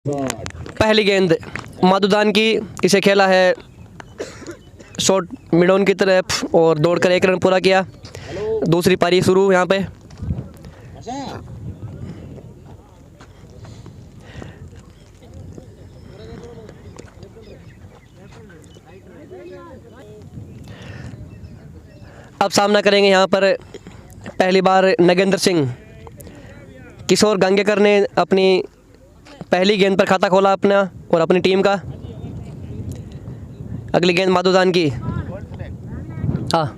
पहली गेंद माधुदान की, इसे खेला है शॉट मिडॉन की तरफ और दौड़कर 1 रन पूरा किया। दूसरी पारी शुरू यहाँ पे। अब सामना करेंगे यहाँ पर पहली बार नगेंद्र सिंह। किशोर गंगेकर ने अपनी पहली गेंद पर खाता खोला अपना और अपनी टीम का। अगली गेंद माधुदान की। हाँ,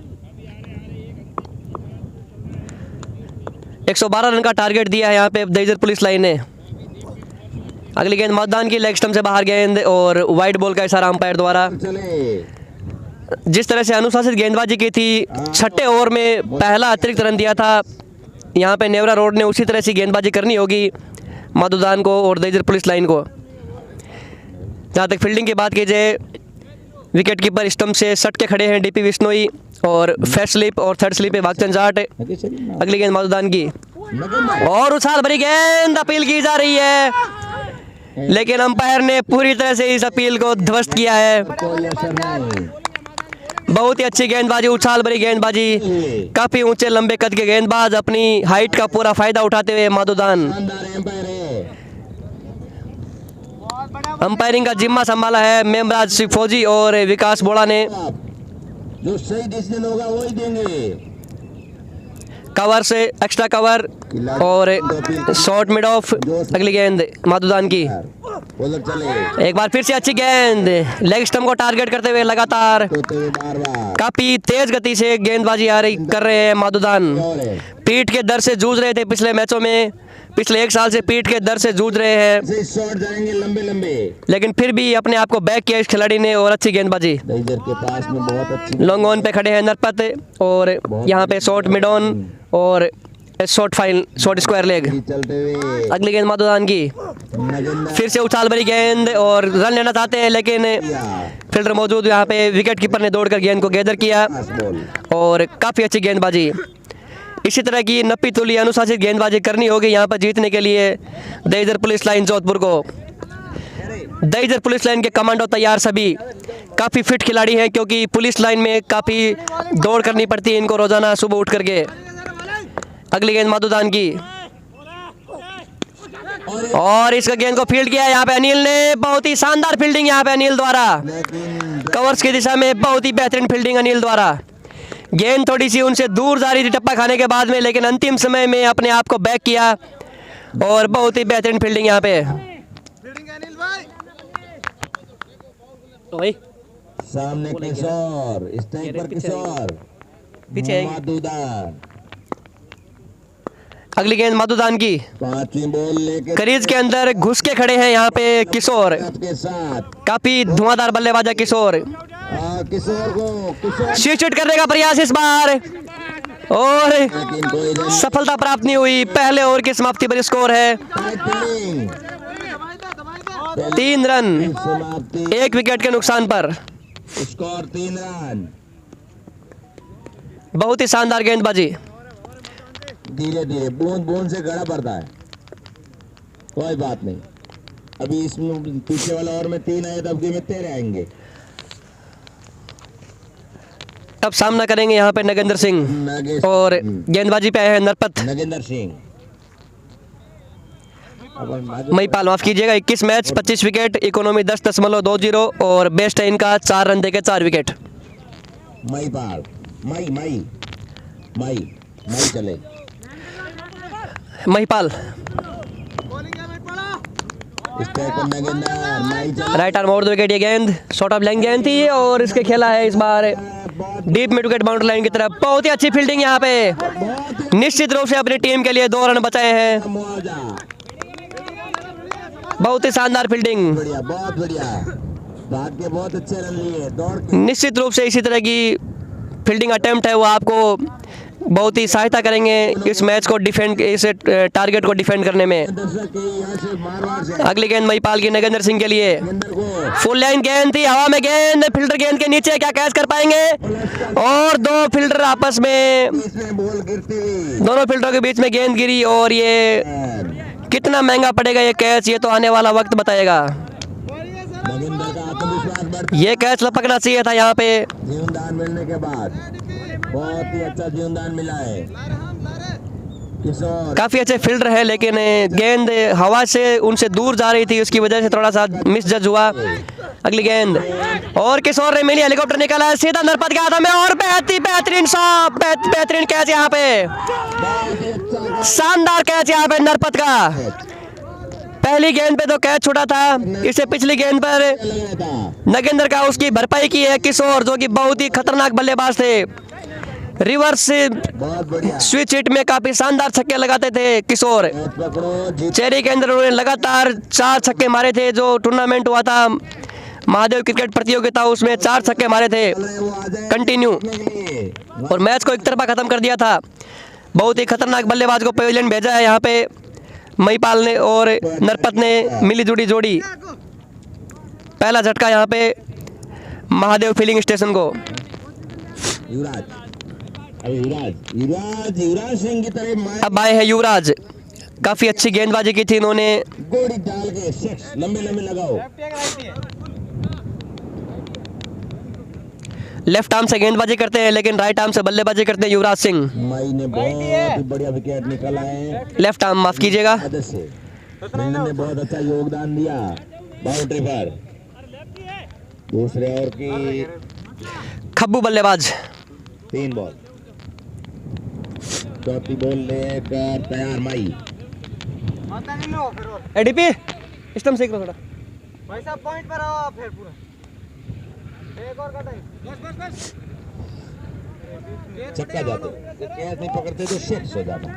112 रन का टारगेट दिया है यहाँ पे दहीसर पुलिस लाइन ने। अगली गेंद माधुदान की, लेग स्टंप से बाहर गेंद और वाइड बॉल का इशारा अंपायर द्वारा। जिस तरह से अनुशासित गेंदबाजी की थी, छठे ओवर में पहला अतिरिक्त रन दिया था, यहाँ पे नेवरा रोड ने उसी तरह से गेंदबाजी करनी होगी माधुदान को और दहीसर पुलिस लाइन को। जहाँ तक फील्डिंग की बात की जाए, विकेट कीपर स्टंप से सट के खड़े हैं डीपी विश्नोई और फर्स्ट स्लिप और थर्ड स्लिप पे भागचंद जाट। अगली गेंद माधुदान की और उछाल भरी गेंद अपील की जा रही है, लेकिन अंपायर ने पूरी तरह से इस अपील को ध्वस्त किया है। बहुत ही अच्छी गेंदबाजी, उछाल भरी गेंदबाजी, काफी ऊंचे लंबे कद के गेंदबाज, अपनी हाइट का पूरा फायदा उठाते हुए माधुदान। अंपायरिंग का जिम्मा संभाला है मेमराज सिंह फौजी और विकास बोड़ा ने। जो सही डिसीजन होगा वही देंगे। कवर से एक्स्ट्रा कवर और शॉर्ट मिड ऑफ। अगली गेंद माधुदान की, एक बार फिर से अच्छी गेंद, लेग स्टंप को टारगेट करते हुए लगातार काफी तेज गति से गेंदबाजी आ रही कर रहे हैं माधुदान। पीठ के दर्द से जूझ रहे थे पिछले मैचों में, पिछले 1 साल से पीठ के दर्द से जूझ रहे हैं, शॉट जाएंगे लंबे लंबे, लेकिन फिर भी अपने आप को बैक किया इस खिलाड़ी ने और अच्छी गेंदबाजी। के पास में बहुत अच्छी लॉन्ग ऑन पे खड़े हैं नरपत और यहाँ पे शॉट मिड ऑन और shot fine shot square leg. अगली गेंद माधुदान की, फिर से उछाल भरी गेंद और रन लेना चाहते हैं, लेकिन फील्डर मौजूद यहाँ पे विकेट कीपर ने दौड़कर गेंद को गैदर किया और काफ़ी अच्छी गेंदबाजी। इसी तरह की नप्पी तुली अनुशासित गेंदबाजी करनी होगी यहाँ पर जीतने के लिए दहीसर पुलिस लाइन जोधपुर को। दहीसर पुलिस लाइन के कमांडो तैयार, सभी काफ़ी फिट खिलाड़ी हैं, क्योंकि पुलिस लाइन में काफ़ी दौड़ करनी पड़ती है इनको रोजाना सुबह उठ करके। अगली गेंद माधुदान की और इस गेंद को फील्ड किया यहाँ पे अनिल ने। बहुत ही शानदार फील्डिंग यहाँ पे अनिल द्वारा, कवर्स की दिशा में बहुत ही बेहतरीन फील्डिंग अनिल द्वारा। गेंद थोड़ी सी उनसे दूर जा रही थी टप्पा खाने के बाद में, लेकिन अंतिम समय में अपने आप को बैक किया और बहुत ही बेहतरीन फील्डिंग यहाँ पे। तो भाई सामने किशोर, स्ट्राइक पर किशोर, पीछे माधुदान। अगली गेंद माधुदान की, 5वीं बॉल लेके क्रीज के अंदर घुस के खड़े हैं यहाँ पे किशोर, के साथ काफी धुआंधार बल्लेबाज है किशोर। किशोर को स्विच करने का प्रयास इस बार और सफलता प्राप्त नहीं हुई। पहले ओवर की समाप्ति पर स्कोर है 3 रन, 1 विकेट के नुकसान पर स्कोर 3 रन। बहुत ही शानदार गेंदबाजी। धीरे धीरे बूंद बूंद से गड़ा पड़ता है, कोई बात नहीं। अभी इसमें पीछे वाला ओवर में 3 आए, तब में 13 आएंगे। अब सामना करेंगे यहाँ पे नगेंद्र सिंह और गेंदबाजी पे आए हैं नरपत। नगेंद्र सिंह महिपाल, माफ कीजिएगा, 21 मैच 25 विकेट, इकोनॉमी 10.20 और बेस्ट है इनका 4 रन देके 4 विकेट। महिपाल मई चले Mahipal right arm over the wicket. ये गेंद शॉर्ट ऑफ लेंथ गेंद थी और इसके खेला है इस बार deep mid wicket boundary line की तरफ। बहुत ही अच्छी फील्डिंग यहाँ पे, निश्चित रूप से अपनी टीम के लिए 2 रन बचाए हैं। बहुत ही शानदार फील्डिंग, बहुत बढ़िया, भाग के बहुत अच्छे रन लिए दौड़ के। निश्चित रूप से इसी तरह की फील्डिंग अटेम्प्ट है वो आपको बहुत ही सहायता करेंगे इस मैच को डिफेंड, इस टारगेट को डिफेंड करने में। अगली गेंद महिपाल की नगेंद्र सिंह के लिए, फुल लाइन गेंद थी, हवा में गेंद, फील्डर गेंद के नीचे, क्या कैच कर पाएंगे? और 2 फील्डर आपस में, दोनों फील्डरों के बीच में गेंद गिरी और ये कितना महंगा पड़ेगा ये कैच, ये तो आने वाला वक्त बताएगा। नगेंद्र का आत्मविश्वास बढ़ता ये कैच लपकना चाहिए था यहाँ पे। जीवनदान मिलने के बाद बहुत ही अच्छा जीवनदान मिला है किशोर। काफ़ी अच्छे फील्डर है, लेकिन गेंद हवा से उनसे दूर जा रही थी, उसकी वजह से थोड़ा सा मिस जज हुआ। अगली गेंद और किशोर ने मिली, हेलीकॉप्टर निकला है सीधा नरपत के हाथों में और बेहतरीन शॉट, बेहतरीन कैच यहाँ पे, बहुत ही अच्छा शानदार कैच यहाँ पे नरपत का। पहली गेंद पे तो कैच छूटा था, इससे पिछली गेंद पर लग रहा था। नगेंद्र का उसकी भरपाई की है किशोर, जो कि बहुत ही खतरनाक बल्लेबाज थे। रिवर्स बहुत बढ़िया स्विच हिट में काफी शानदार छक्के लगाते थे किशोर। कैच पकड़ो जीत चेरी के अंदर उन्होंने लगातार 4 छक्के मारे थे। जो टूर्नामेंट हुआ था महादेव क्रिकेट प्रतियोगिता, उसमें 4 छक्के मारे थे रहे वो आ जाए कंटिन्यू, के लिए। और मैच को एक तरफा खत्म कर दिया था। बहुत ही खतरनाक बल्लेबाज को पवेलियन भेजा है यहाँ पे महिपाल ने और नरपत ने मिली जुड़ी जोड़ी। पहला झटका यहाँ पे महादेव फीलिंग स्टेशन को। युवराज, अरे युवराज सिंह की तरह मार अब आए हैं युवराज, काफी अच्छी गेंदबाजी की थी इन्होंने। गोली डाल के सिक्स लंबे लंबे लगाओ। लेफ्ट आर्म से गेंदबाजी करते हैं, लेकिन राइट आर्म से बल्लेबाजी करते हैं युवराज सिंह। माई ने बहुत ही बढ़िया विकेट निकाला है। लेफ्ट आर्म, माफ कीजिएगा। मदद से फील्डर ने बहुत अच्छा योगदान दिया बाउंड्री पर। दूसरे ओवर की खब्बू बल्लेबाज। 3 बॉल, चौथी बॉल लेकर तैयार माई। एडीपी सिस्टम सीख लो थोड़ा। भाई साहब पॉइंट पर आओ फिर पूरा एक और का टाइम बस छक्का जाते कैच नहीं पकड़ते तो सिक्स हो जाता।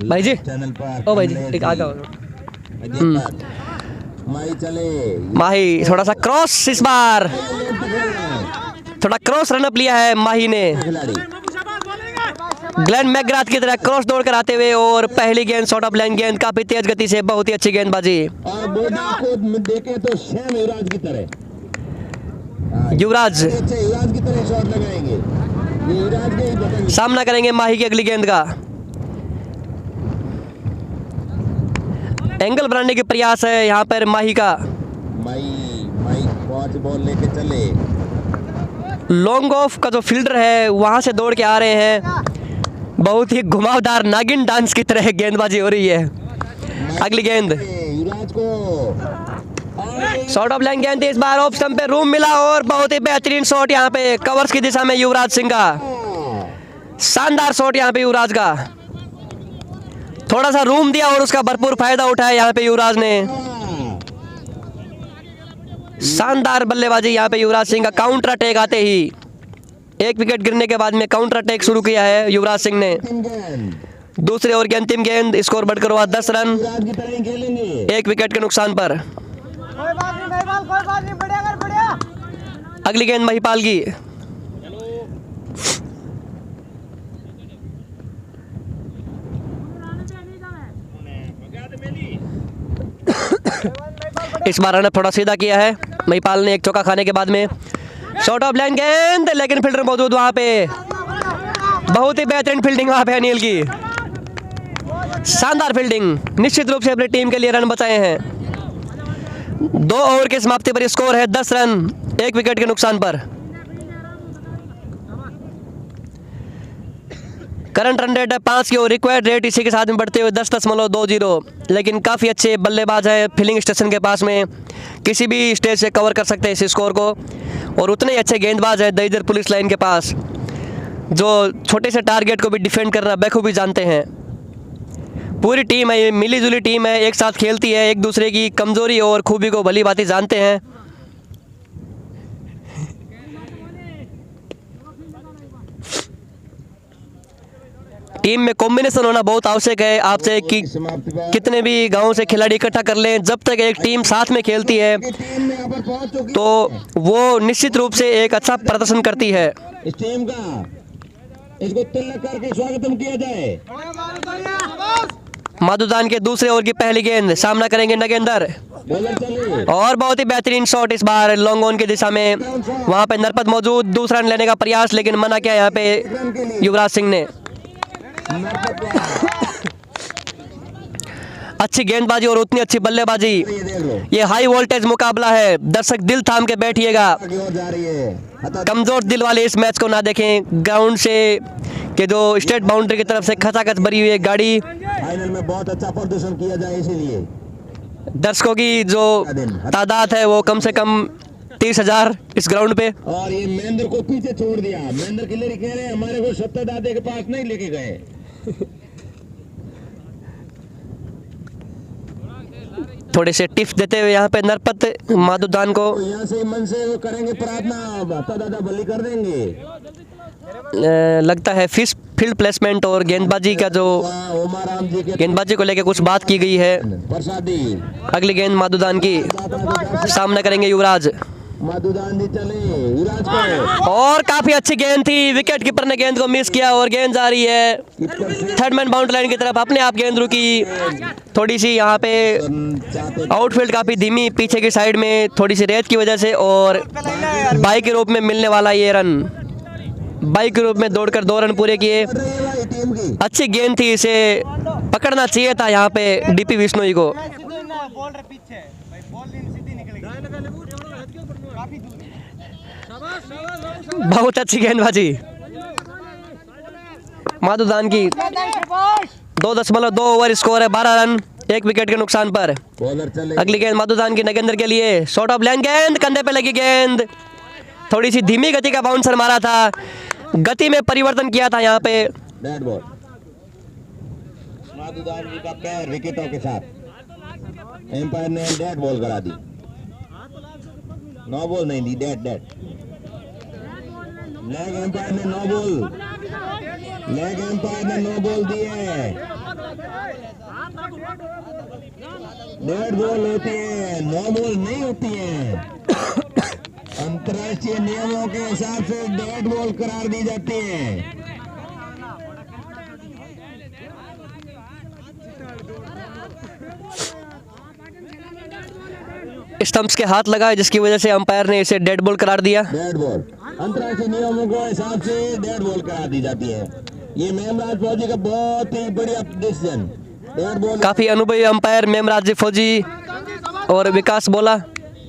भाई जी, चैनल पर ओ भाई जी, एक आ जाओ। अजय पर माई चले। माही थोड़ा सा क्रॉस, इस बार थोड़ा क्रॉस रनअप लिया है माही ने। खिलाड़ी ग्लेन मैकग्राथ की तरह क्रॉस दौड़ कर आते हुए, और पहली गेंद शॉर्ट ऑफ लाइन गेंद, काफी तेज गति से, बहुत ही अच्छी गेंदबाजी। और बॉडी को देखे तो सेम युवराज की तरह। युवराज अच्छे युवराज की तरह शॉट लगाएंगे, ये युवराज के ही बटन। सामना करेंगे माही की अगली गेंद का। एंगल बनाने के प्रयास है यहाँ पर माही का। माई 5 बॉल लेके चले। लॉन्ग ऑफ का जो फील्डर है वहां से दौड़ के आ रहे हैं। बहुत ही घुमावदार नागिन डांस की तरह गेंदबाजी हो रही है। अगली गेंद युवराज को शॉर्ट ऑफ लाइन गेंद, इस बार ऑफ स्टंप पे रूम मिला, और बहुत ही बेहतरीन शॉट यहाँ पे कवर्स की दिशा में युवराज सिंह का। शानदार शॉट यहाँ पे युवराज का, थोड़ा सा रूम दिया और उसका भरपूर फायदा उठाया यहाँ पे युवराज ने। शानदार बल्लेबाजी यहाँ पे युवराज सिंह का। काउंटर अटैक आते ही, एक विकेट गिरने के बाद में काउंटर अटैक शुरू किया है युवराज सिंह ने। दूसरे ओवर की अंतिम गेंद, स्कोर बढ़कर हुआ 10 रन, युवराज की तरह ही खेलेंगे। 1 विकेट के नुकसान पर। कोई बात नहीं महिपाल, कोई बात नहीं, बढ़िया कर बढ़िया। अगली गेंद महिपाल की। इस बार रन थोड़ा सीधा किया है महिपाल ने, एक चौका खाने के बाद में। शॉर्ट ऑफ लाइन गेंद, लेकिन फील्डर मौजूद वहां पे। बहुत ही बेहतरीन फील्डिंग वहां पे अनिल की, शानदार फील्डिंग। निश्चित रूप से अपनी टीम के लिए रन बचाए हैं। 2 ओवर की समाप्ति पर स्कोर है 10 रन, 1 विकेट के नुकसान पर। करंट रन रेट है 5 की, और रिक्वायर्ड रेट इसी के साथ में बढ़ते हुए 10.20। लेकिन काफ़ी अच्छे बल्लेबाज है फील्डिंग स्टेशन के पास में, किसी भी स्टेज से कवर कर सकते हैं इस स्कोर को। और उतने ही अच्छे गेंदबाज है दहीसर पुलिस लाइन के पास, जो छोटे से टारगेट को भी डिफेंड करना बखूबी जानते हैं। पूरी टीम है, ये मिली जुली टीम है, एक साथ खेलती है, एक दूसरे की कमज़ोरी और खूबी को भली भांति जानते हैं। टीम में कॉम्बिनेशन होना बहुत आवश्यक है। आपसे कि समाप्ति पर कितने भी गांव से खिलाड़ी इकट्ठा कर लें, जब तक एक टीम साथ में खेलती है टीम में यहाँ पर पहुंच चुकी तो वो निश्चित रूप से एक अच्छा प्रदर्शन करती है। इस टीम का, इसको तिलक करके स्वागतम किया जाए। माधुदान के दूसरे ओवर की पहली गेंद, सामना करेंगे नगेंद्र, बॉलर चले। और बहुत ही बेहतरीन शॉट इस बार लॉन्ग ऑन की दिशा में। वहां पे नरपत मौजूद, दूसरा रन लेने का प्रयास, लेकिन मना किया यहाँ पे युवराज सिंह ने। नरपत अच्छी गेंदबाजी और उतनी अच्छी बल्लेबाजी। ये देख लो, ये हाई वोल्टेज मुकाबला है, दर्शक दिल थाम के बैठिएगा। आगे और जा रही है। कमजोर दिल वाले इस मैच को ना देखें। ग्राउंड से के जो स्टेट बाउंड्री की तरफ से खचाखच भरी हुई है गाड़ी, फाइनल में बहुत अच्छा प्रदर्शन किया जाए इसीलिए। दर्शकों की जो तादाद है वो कम से कम 30,000 इस ग्राउंड पे। और ये महेंद्र को पीछे छोड़ दिया। महेंद्र किलरी कह रहे हैं हमारे को सत्ता दादे के पास नहीं लेके गए। थोड़े से टिप्स देते हुए यहाँ पे नरपत माधुदान को तो यहाँ से मन से वो करेंगे प्रार्थना, सत्ता दादा बलि कर देंगे। लगता है फिश फील्ड प्लेसमेंट और गेंदबाजी का जो ओमाराम जी के गेंदबाजी को लेकर कुछ बात की गई है। प्रसादी अगली गेंद माधुदान की, सामना करेंगे युवराज। माधुदान जी चले, युवराज को और काफी अच्छी गेंद थी, विकेट कीपर ने गेंद को मिस किया और गेंद जा रही है थर्ड मैन बाउंड्री लाइन की तरफ। अपने आप गेंद रुकी, थोड़ी सी यहाँ पे आउटफील्ड काफी धीमी पीछे की साइड में थोड़ी सी रेत की वजह से, और बाई के रूप में मिलने वाला ये रन, बाई के रूप में दौड़कर 2 रन पूरे किए। टीम की अच्छी गेंद थी, इसे पकड़ना चाहिए था यहाँ पे डीपी विश्नोई को। बॉल रे पीछे भाई, बॉल सीधी निकलेगी काफी दूर। बहुत अच्छी गेंदबाजी माधुदान की। 2.2 ओवर स्कोर है, 12 रन 1 विकेट के नुकसान पर। बॉलर चले, अगली गेंद माधुदान की नगेंद्र के लिए, शॉर्ट ऑफ लेंथ गेंद, कंधे पे लगी गेंद, थोड़ी सी धीमी गति का बाउंसर मारा था, गति में परिवर्तन किया था यहाँ पे। Dead ball. माधुदान जी का पैर विकेटों के साथ, एम्पायर ने डेड बॉल करा दी। नो बॉल नहीं दी, डेड डेड। लेग एम्पायर ने नो बॉल, लेग एम्पायर ने नो बॉल दिए। डेड बॉल होती है, नो बॉल नहीं होती है। अंतर्राष्ट्रीय नियमों के हिसाब से डेड बॉल करार दी जाती है। स्टंप्स के हाथ लगा जिसकी वजह से अंपायर ने इसे डेड बॉल करार दिया। डेड बॉल अंतर्राष्ट्रीय नियमों के हिसाब से डेड बॉल करा दी जाती है। ये मेमराज फौजी का बहुत ही बढ़िया डिसीजन। डेड बॉल काफी अनुभवी अंपायर मेमराज फौजी और विकास बोला।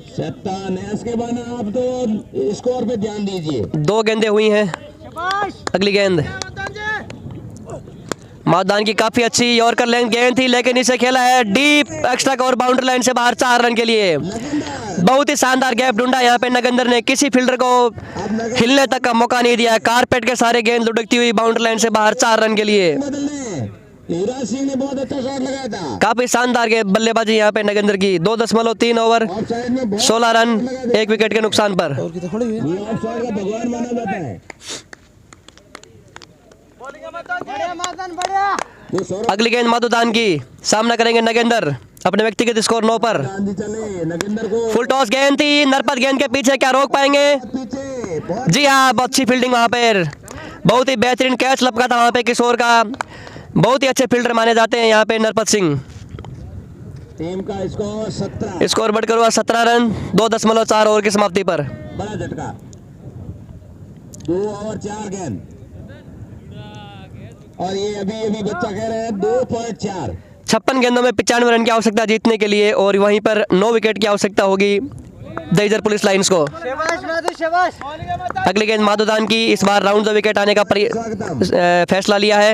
सत्ता ने इसके बाद आप तो स्कोर पे ध्यान दीजिए। 2 गेंदें हुई हैं। अगली गेंद माधुदान की काफी अच्छी यॉर्कर लेंथ गेंद थी, लेकिन इसे खेला है deep extra cover boundary line से बाहर 4 रन के लिए। बहुत ही शानदार गैप ढूंढा यहाँ पे नगेंद्र ने, किसी फील्डर को हिलने तक का मौका नहीं दिया। कारपेट के सारे गेंद लुढ़कती हुई बाउंड्री लाइन से बाहर 4 रन के लिए। युवराज सिंह ने बहुत अच्छा शॉट लगाया था। काफी शानदार बल्लेबाजी यहाँ पे नगेंद्र की। 2.3 ओवर ऑफ साइड में 16 रन 1 विकेट के नुकसान पर। ऑफ साइड का भगवान माना जाता है। बढ़िया माधन, बढ़िया। ये सौरभ अगली गेंद माधुदान की, सामना करेंगे नगेंद्र अपने व्यक्तिगत स्कोर 9 पर। गांधी चले, नगेंद्र को फुल टॉस गेंद थी, नरपत गेंद के पीछे, क्या रोक पाएंगे? पीछे बहुत जी हाँ, बहुत अच्छी फील्डिंग वहाँ पर, बहुत ही बेहतरीन कैच लपका था वहाँ पे किशोर का। बहुत ही अच्छे फील्डर माने जाते हैं यहाँ पे नरपत सिंह। टीम का स्कोर 17। स्कोर बढ़कर हुआ 17 रन 2.4 ओवर की समाप्ति पर। बड़ा झटका। 2 ओवर 4 गेंद। और ये अभी अभी बच्चा कह रहे हैं 2.4। 56 गेंदों में 95 रन की आवश्यकता जीतने के लिए, और वहीं पर 9 विकेट की आवश्यकता होगी दहीसर पुलिस लाइंस को। शाबाश माधु, शाबाश। अगली गेंद माधुदान की, इस बार राउंड द विकेट आने का फैसला लिया है।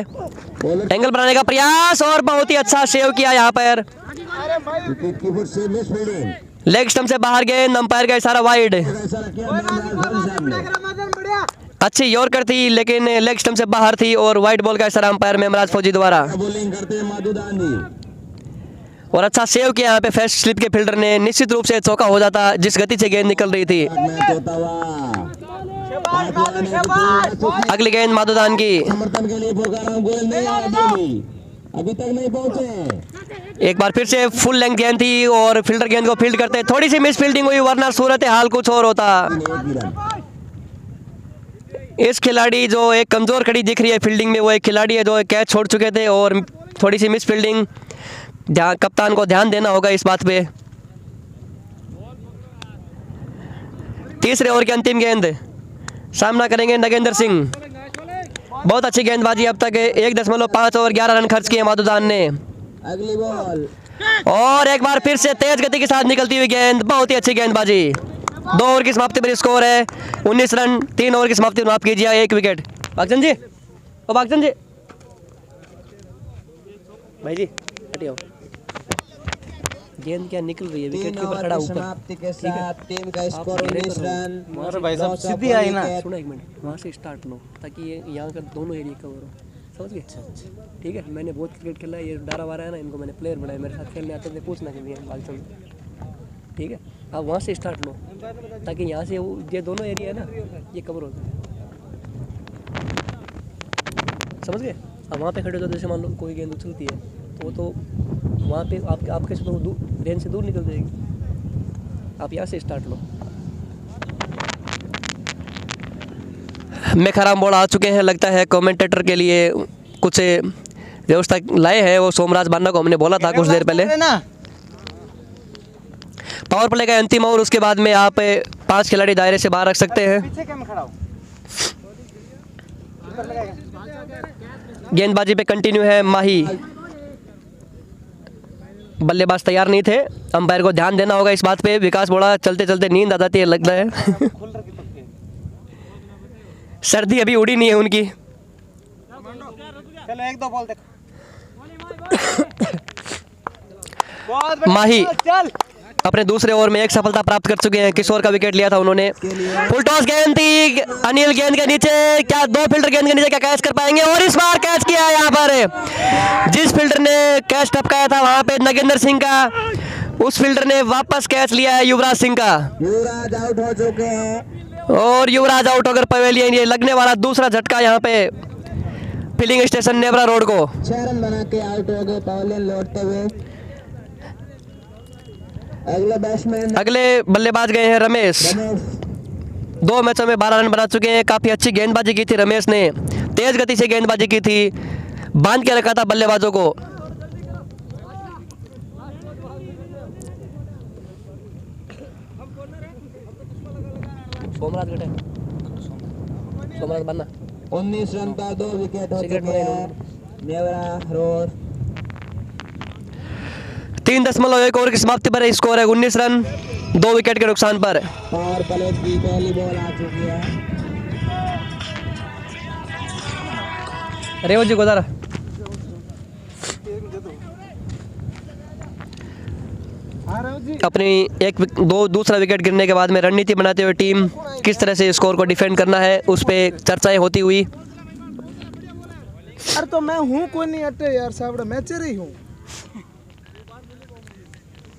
एंगल बनाने का प्रयास और बहुत ही अच्छा सेव किया यहाँ पर। विकेट कीपर से मिस फील्डिंग। लेग स्टंप से बाहर गेंद, अंपायर का इशारा वाइड। ऐसा किया सामने। माधन, बढ़िया। अच्छी यॉर्कर थी लेकिन लेग स्टंप से बाहर थी, और वाइड बॉल का इशारा अंपायर मेमराज फौजी द्वारा। बॉलिंग करते हैं माधुदान जी। और अच्छा सेव किया यहाँ पे फर्स्ट स्लिप के फील्डर ने। निश्चित रूप से चौका हो जाता जिस गति से गेंद निकल रही थी। मैच होता हुआ शाबाश माधु, शाबाश। अगली गेंद माधुदान की, समर्थन के लिए पोकाराम गोयल नहीं आया अभी तक नहीं पहुंचे। एक बार फिर से फुल लेंथ गेंद थी और फील्डर गेंद को फील्ड करते, थोड़ी सी मिस फील्डिंग हुई, वरना सूरत हाल कुछ और होता। इस खिलाड़ी जो एक कमजोर खड़ी दिख रही है फील्डिंग में, वो एक खिलाड़ी है जो एक कैच छोड़ चुके थे और थोड़ी सी मिस फील्डिंग। कप्तान को ध्यान देना होगा इस बात पे। तीसरे ओवर की अंतिम गेंद, सामना करेंगे नगेंद्र सिंह। बहुत अच्छी गेंदबाजी अब तक 1.5 ओवर 11 रन खर्च किए माधुदान ने। अगली बॉल और एक बार फिर से तेज गति के साथ निकलती हुई गेंद, बहुत ही अच्छी गेंदबाजी। 2 ओवर की समाप्ति पर स्कोर है 19 रन। 3 ओवर की समाप्ति पर माफ कीजिए 1 विकेट। भागचंद जी, ओ भागचंद जी, भाई जी हटियो। गेंद क्या निकल रही है, विकेट के ऊपर खड़ा ऊपर। समाप्ति के साथ टीम का स्कोर 19 रन। अरे भाई साहब सीधी आई ना। सुनो एक मिनट, वहाँ से स्टार्ट लो ताकि ये यहाँ का दोनों एरिया कवर हो, समझ गए? ठीक है, मैंने बहुत क्रिकेट खेला है, ये डारा वारा है ना, इनको मैंने प्लेयर बनाया, मेरे साथ खेलने आते थे, पूछना के लिए भागचंद। ठीक है, आप वहाँ से स्टार्ट लो ताकि यहाँ से ये दोनों एरिया है ना, ये कवर हो जाए, समझ गए? अब वहाँ पे खड़े हो तो जैसे मान लो कोई गेंद उछलती है तो वो तो वहाँ पे आपके से तो रेंज से दूर निकल जाएगी। आप यहाँ से स्टार्ट लो। मेखराम बोल आ चुके हैं, लगता है कमेंटेटर के लिए कुछ व्यवस्था लाए हैं, वो सोमराज बान्ना को हमने बोला था कुछ देर पहले। पावर प्ले का अंतिम ओवर, उसके बाद में आप 5 खिलाड़ी दायरे से बाहर रख सकते हैं। पीछे क्या मैं खड़ा हूँ? गेंदबाजी पे कंटिन्यू है माही। बल्लेबाज तैयार नहीं थे, अंपायर को ध्यान देना होगा इस बात पे। विकास बोला चलते चलते नींद आ जाती है लगता है। सर्दी अभी उड़ी नहीं है उनकी। चलो 1-2 बॉल देखो। माही चल अपने दूसरे ओवर में 1 सफलता प्राप्त कर चुके हैं। किशोर का विकेट लिया था उन्होंने। फुल टॉस गेंद थी, अनिल गेंद के नीचे, क्या 2 फील्डर गेंद के नीचे क्या कैच कर पाएंगे? और इस बार कैच किया है यहाँ पर। जिस फील्डर ने कैच टपकाया था वहां पे नगेंद्र सिंह का, उस फील्डर ने वापस कैच लिया है युवराज सिंह का। युवराज आउट हो चुके हैं और युवराज आउट होकर पवेलियन, ये लगने वाला दूसरा झटका यहाँ पे फिलिंग स्टेशन नेवरा रोड को। 6 रन बना के आउट हो गए पवेलियन लौटते हुए। अगले बैट्समैन अगले बल्लेबाज गए हैं रमेश। 2 मैचों में 12 रन बना चुके हैं। काफी अच्छी गेंदबाजी की थी रमेश ने, तेज गति से गेंदबाजी की थी, बांध के रखा था बल्लेबाजों को। सोमराज गटे, सोमराज बनना। 19 रन पर 2 विकेट हो चुके हैं नेवरा रोड। 3.1 ओवर की समाप्ति पर स्कोर है 19 रन 2 विकेट के नुकसान पर। पावर प्ले की पहली बॉल आ चुकी है। रेवत जी गोदारा अपनी दूसरा विकेट गिरने के बाद में रणनीति बनाते हुए टीम किस तरह से स्कोर को डिफेंड करना है उस पर चर्चाएं होती हुई। अरे तो मैं हूँ कोई नहीं अटे यार साहब, मैं चेरी हूँ।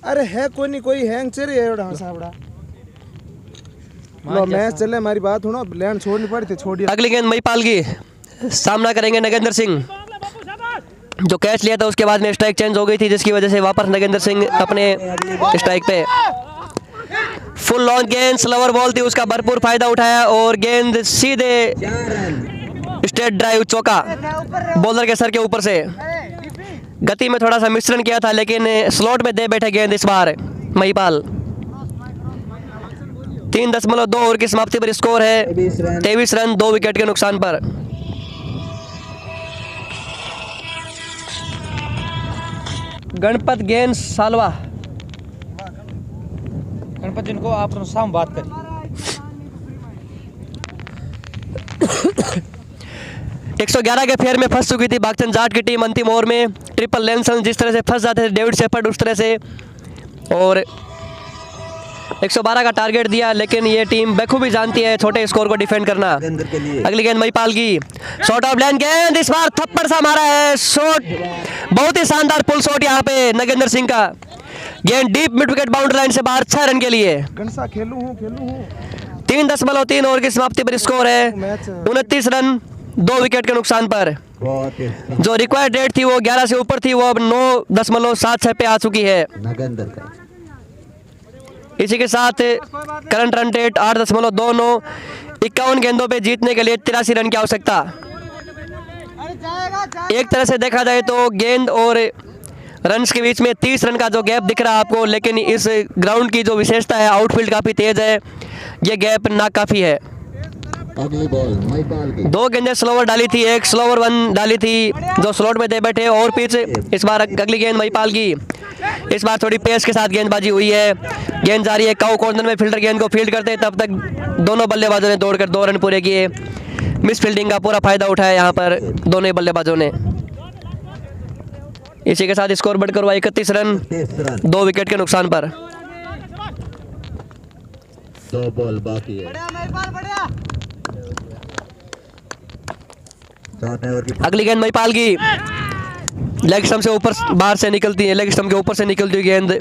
अरे है कोई नहीं, कोई हैंग चेरी है एवढा साहबड़ा। लो मैच चले, हमारी बात सुनो, लैंड छोड़नी पड़ी थी, छोड़िए। अगली गेंद महीपाल की, सामना करेंगे नगेंद्र सिंह। जो कैच लिया था उसके बाद में स्ट्राइक चेंज हो गई थी, जिसकी वजह से वापस नगेंद्र सिंह अपने स्ट्राइक पे। फुल लॉन्ग गेंद, स्लोवर बॉल थी, उसका भरपूर फायदा उठाया और गेंद सीधे स्ट्रेट ड्राइव चौका बॉलर के सर के ऊपर से। गति में थोड़ा सा मिश्रण किया था लेकिन स्लॉट में दे बैठे गेंद इस बार महीपाल। 3.2 ओवर की समाप्ति पर स्कोर है 23 रन 2 विकेट के नुकसान पर। गणपत गेंद सालवा। गणपत जिनको आप शाम बात करिए। 111 के फेयर में फंस चुकी थी भागचंद जाट की टीम अंतिम ओवर में। ट्रिपल लेंसन जिस तरह से फंस जाते थे डेविड शेफर्ड उस तरह से, और 112 का टारगेट दिया, लेकिन ये टीम बखूबी जानती है छोटे स्कोर को डिफेंड करना। अगली गेंद महीपाल की, शॉट ऑफ लाइन गेंद, इस बार थप्पड़ सा मारा है शॉट, बहुत ही शानदार पुल शॉट यहाँ पे नगेंद्र सिंह का। गेंद deep mid wicket boundary line से बाहर 6 रन के लिए। 3.3 ओवर की समाप्ति पर स्कोर है 29 रन 2 विकेट के नुकसान पर। जो रिक्वायर्ड रेट थी वो 11 से ऊपर थी, वो अब 9.76 पे आ चुकी है। इसी के साथ करंट रन रेट 8.29। 51 गेंदों पे जीतने के लिए 83 रन की आवश्यकता। एक तरह से देखा जाए तो गेंद और रन्स के बीच में 30 रन का जो गैप दिख रहा है आपको, लेकिन इस ग्राउंड की जो विशेषता है आउटफील्ड काफ़ी तेज है, ये गैप नाकाफी है। अगली बॉल महिपाल की। 2 गेंदें स्लोवर डाली थी, एक स्लोवर 1 डाली थी जो स्लॉट में दे बैठे और पिच। इस बार अगली गेंद महिपाल की। इस बार थोड़ी पेस के साथ गेंदबाजी हुई है। गेंद जा रही है काउ कॉर्नर में, फील्डर गेंद को फील्ड करते हैं, तब तक दोनों बल्लेबाजों ने दौड़कर 2 रन पूरे किए। मिस फील्डिंग का पूरा फायदा उठाया यहाँ पर दोनों ही बल्लेबाजों ने। इसी के साथ स्कोर बढ़कर हुआ 31 रन 30 रन। 2 विकेट के नुकसान पर। 2 बॉल बाकी है। बढ़िया महिपाल बढ़िया। चौथे ओवर की अगली गेंद महिपाल की। लेग स्टंप से ऊपर बाहर से निकलती है, लेग स्टंप के ऊपर से निकलती हुई गेंद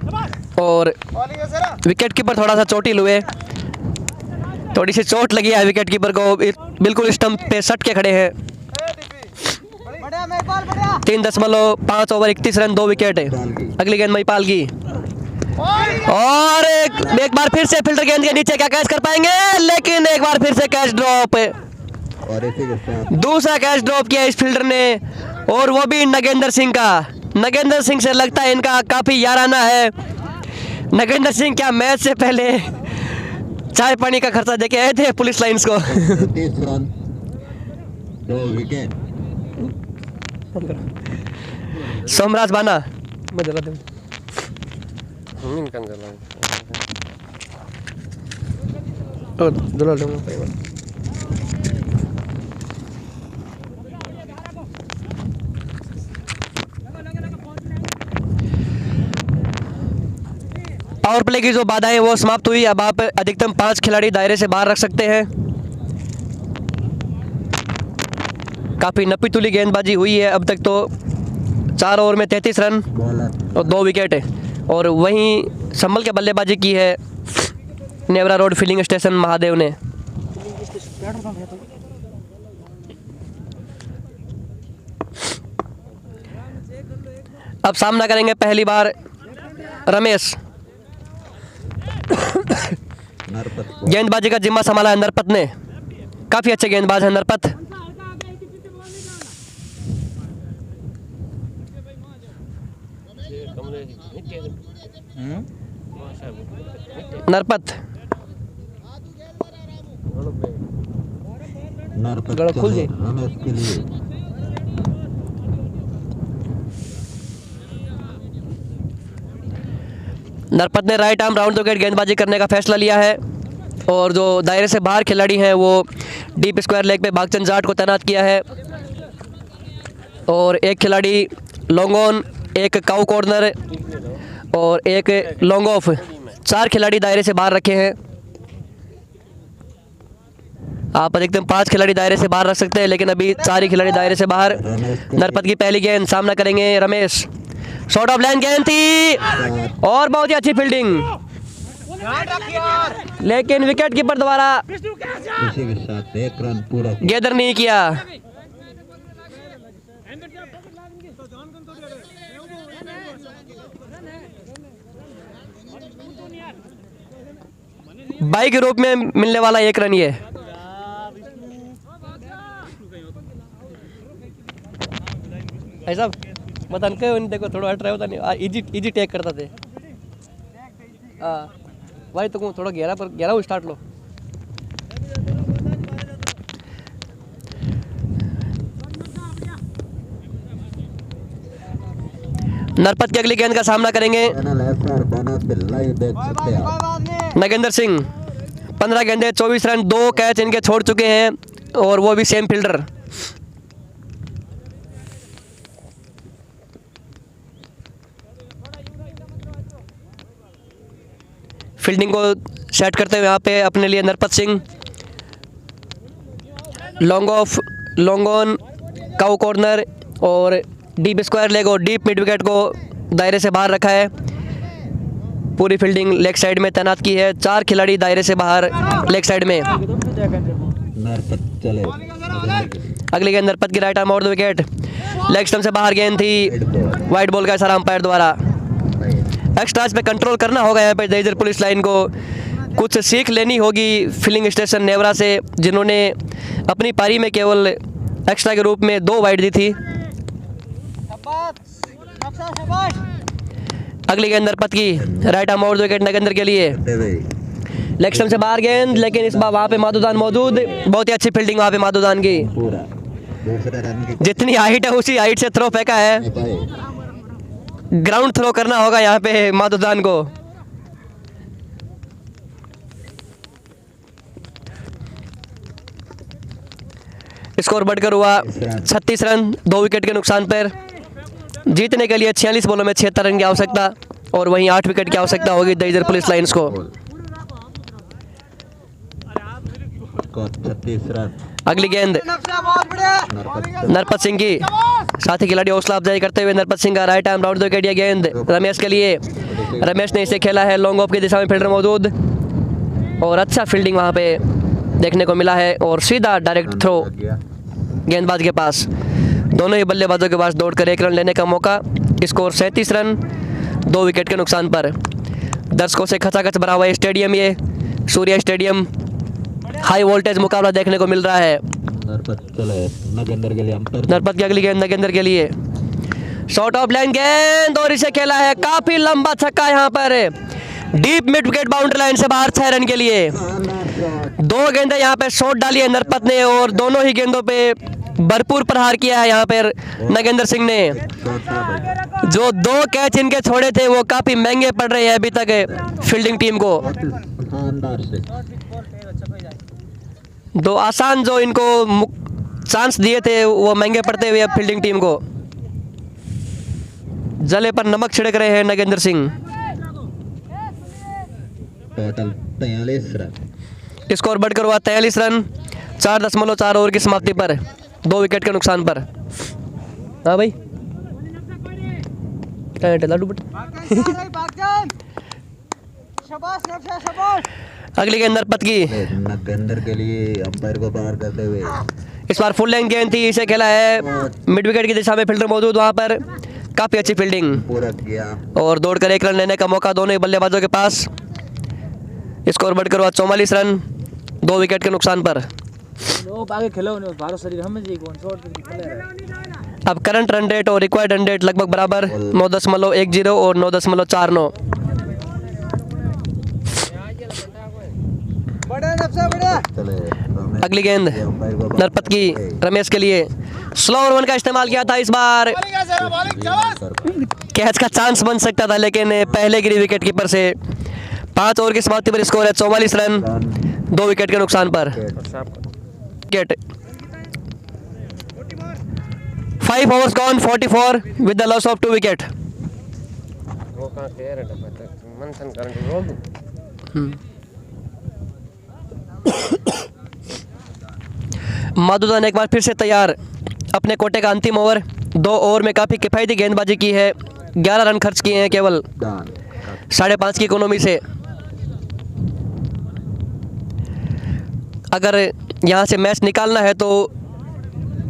और बॉलिंग है सर। विकेट कीपर थोड़ा सा चोटिल हुए, थोड़ी सी चोट लगी है विकेट कीपर को, बिल्कुल स्टंप पे सट के खड़े हैं। बढ़िया महिपाल बढ़िया। 3.5 ओवर 31 रन 2 विकेट। अगली गेंद महिपाल की और एक बार फिर से फील्डर गेंद के नीचे क्या कैच कर पाएंगे, लेकिन एक बार फिर से कैच ड्रॉप। और इसी के साथ दूसरा कैच ड्रॉप किया इस फील्डर ने और वो भी नगेंद्र सिंह का। नगेंद्र सिंह से लगता है इनका काफ़ी याराना है। नगेंद्र सिंह क्या मैच से पहले चाय पानी का खर्चा देके आए थे पुलिस लाइंस को। 30 रन 2 विकेट। सोमराज बाना मैं जला दूं। और जला दूंगा। पावर प्ले की जो बाधाएं वो समाप्त हुई। अब आप अधिकतम 5 खिलाड़ी दायरे से बाहर रख सकते हैं। काफ़ी नपी तुली गेंदबाजी हुई है अब तक तो। 4 ओवर में 33 रन बॉलर और 2 विकेट है। और वहीं संभल के बल्लेबाजी की है Nevra road filling station Mahadev ने। अब सामना करेंगे पहली बार रमेश। नरपत गेंदबाजी का जिम्मा संभाला है नरपत ने। काफ़ी अच्छे गेंदबाज हैं नरपत। नरपत नरपत गड़ा खुल चले जाए। रमेश के लिए। नरपत ने right arm round the wicket गेंदबाजी करने का फैसला लिया है और जो दायरे से बाहर खिलाड़ी हैं वो डीप स्क्वायर लेग पे भागचंद जाट को तैनात किया है और एक खिलाड़ी लॉन्ग ऑन, एक काउ कॉर्नर और एक लॉन्ग ऑफ। 4 खिलाड़ी दायरे से बाहर रखे हैं। आप अधिकतम 5 खिलाड़ी दायरे से बाहर रख सकते हैं, लेकिन अभी 4 ही खिलाड़ी दायरे से बाहर। नरपत की पहली गेंद, सामना करेंगे रमेश। शॉर्ट ऑफ लाइन गेंद थी और बहुत ही अच्छी फील्डिंग, लेकिन विकेट कीपर द्वारा इसी के साथ 1 रन पूरा। गैदर नहीं किया। बाई के रूप में मिलने वाला 1 रन ये। ऐसा बता नहीं, देखो थोड़ा हट रहा होता नहीं, इजी टेक करता थे। हाँ भाई तो थोड़ा गहरा स्टार्ट लो। नरपत की अगली गेंद का सामना करेंगे चैनल एसआर बोनस पे लाइव देख सकते हैं आप। नगेंद्र सिंह। 15 गेंदे 24 रन, 2 कैच इनके छोड़ चुके हैं और वो भी सेम फील्डर। फील्डिंग को सेट करते हुए यहाँ पे अपने लिए Narpat Singh. Long off, long on, cow corner और डीप स्क्वायर लेग और डीप मिड विकेट को दायरे से बाहर रखा है। पूरी फील्डिंग लेग साइड में तैनात की है। 4 खिलाड़ी दायरे से बाहर लेग साइड में। नरपत चले अगली गेंद नरपत की राइट आर्म और 2 विकेट। लेग स्टंप से बाहर गेंद थी, वाइड बॉल का इशारा अंपायर द्वारा। एक्स्ट्राज पे कंट्रोल करना होगा यहाँ पे दहीसर पुलिस लाइन को। कुछ सीख लेनी होगी फील्डिंग स्टेशन नेवरा से, जिन्होंने अपनी पारी में केवल एक्स्ट्रा के रूप में 2 वाइड दी थी। अगली गेंद नरपत की राइट आर्म और 2 विकेट नगेंद्र के लिए। लेग स्टंप से बाहर गेंद, लेकिन इस बार वहाँ पे माधुदान मौजूद, बहुत ही अच्छी फील्डिंग वहाँ पे माधुदान की। पूरा दूसरे रन की जितनी हाइट है उसी हाइट से थ्रो फेंका है, ग्राउंड थ्रो करना होगा यहाँ पे माधुदान को। स्कोर बढ़कर हुआ 36 रन, 2 विकेट के नुकसान पर। जीतने के लिए 46 बॉलों में 76 रन की आवश्यकता और वहीं 8 विकेट की आवश्यकता होगी दहीसर पुलिस लाइंस को। 36 रन। अगली गेंद नक्शा बहुत बढ़िया नरपत सिंह की, साथी खिलाड़ी हौसला अफजाई करते हुए नरपत सिंह का राइट आर्म राउंड 2 विकेट। गेंद रमेश के लिए, रमेश ने इसे खेला है लॉन्ग ऑफ की दिशा में, फील्डर मौजूद और अच्छा फील्डिंग वहाँ पे देखने को मिला है और सीधा डायरेक्ट थ्रो गेंदबाज के पास। दोनों ही बल्लेबाजों के पास दौड़कर 1 रन लेने का मौका। स्कोर 37 रन, 2 विकेट के नुकसान पर। दर्शकों से खचाखच भरा हुआ स्टेडियम, ये सूर्या स्टेडियम, हाई वोल्टेज मुकाबला देखने को मिल रहा है। नरपत चले नगेंद्र के लिए अंपायर। नरपत की अगली गेंद नगेंद्र के लिए, शॉर्ट ऑफ लाइन गेंद और इसे खेला है काफी लंबा छक्का यहाँ पर, deep mid wicket boundary line से बाहर 6 रन के लिए। 2 गेंदें यहाँ पे शॉट डाली है नरपत ने और दोनों ही गेंदों पे भरपूर प्रहार किया है यहाँ पर नगेंद्र सिंह ने। जो 2 कैच इनके छोड़े थे वो काफी महंगे पड़ रहे हैं अभी तक फील्डिंग टीम को। शानदार से 2 आसान जो इनको चांस दिए थे वो महंगे पड़ते हुए अब फील्डिंग टीम को। जले पर नमक छिड़क रहे हैं Nagendra Singh. Total 43 run. Score बढ़कर हुआ 43 रन, 4.4 ओवर की समाप्ति पर, 2 विकेट के नुकसान पर। हाँ भाई लाडू बट भागजान शाबाश नक्शा शाबाश। अगली गेंद नरपत की, नगेंद्र के लिए अंपायर को पार करते हुए इस बार फुल लेंथ गेंद थी, इसे खेला है मिड विकेट की दिशा में, फील्डर मौजूद वहां पर, काफी अच्छी फील्डिंग पूरा किया। और दौड़कर 1 रन लेने का मौका दोनों ही बल्लेबाजों के पास। स्कोर बढ़कर हुआ 44 रन, 2 विकेट के नुकसान पर। लोग आगे खेलो ने भारत शरीर हम जी कौन शॉट खेले। अब करंट रन रेट और रिक्वायर्ड रन रेट लगभग बराबर, 9.10 और 9.49। बड़े नक्शा बढ़िया। चले अगली गेंद नरपत की, रमेश के लिए, स्लो ओवर 1 का इस्तेमाल किया था इस बार, कैच का चांस बन सकता था लेकिन पहले गिरी विकेट कीपर से। 5 ओवर की समाप्ति पर स्कोर है 44 रन, 2 विकेट के नुकसान पर। Wicket 5 overs gone, 44 with the loss of 2 wicket. माधुदान एक बार फिर से तैयार, अपने कोटे का अंतिम ओवर। 2 ओवर में काफ़ी किफ़ायती गेंदबाजी की है, 11 रन खर्च किए हैं केवल 5.5 की इकोनॉमी से। अगर यहाँ से मैच निकालना है तो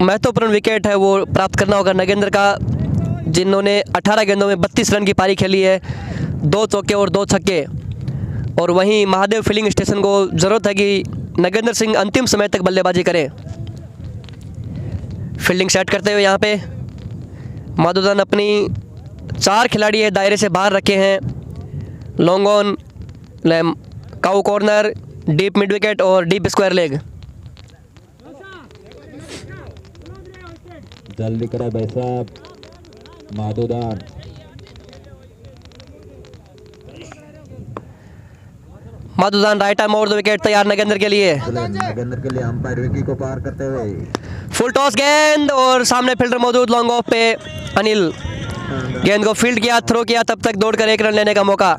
महत्वपूर्ण विकेट है वो प्राप्त करना होगा नगेंद्र का, जिन्होंने 18 गेंदों में 32 रन की पारी खेली है, 2 चौके और 2 छक्के। और वहीं महादेव फील्डिंग स्टेशन को ज़रूरत है कि नगेंद्र सिंह अंतिम समय तक बल्लेबाजी करें। फील्डिंग सेट करते हुए यहाँ पे माधुदान अपनी 4 खिलाड़ी है दायरे से बाहर रखे हैं, long on, cow corner, deep mid wicket और डीप स्क्वायर लेग। जल्दी करें भाई साहब। माधुदान माधुदान राइट आर्म ओवर 2 विकेट तैयार नगेंद्र के लिए। नगेंद्र के लिए अंपायर विकी को पार करते हुए फुल टॉस गेंद और सामने फील्डर मौजूद, लॉन्ग ऑफ पे अनिल, गेंद को फील्ड किया, थ्रो किया, तब तक दौड़कर 1 रन लेने का मौका।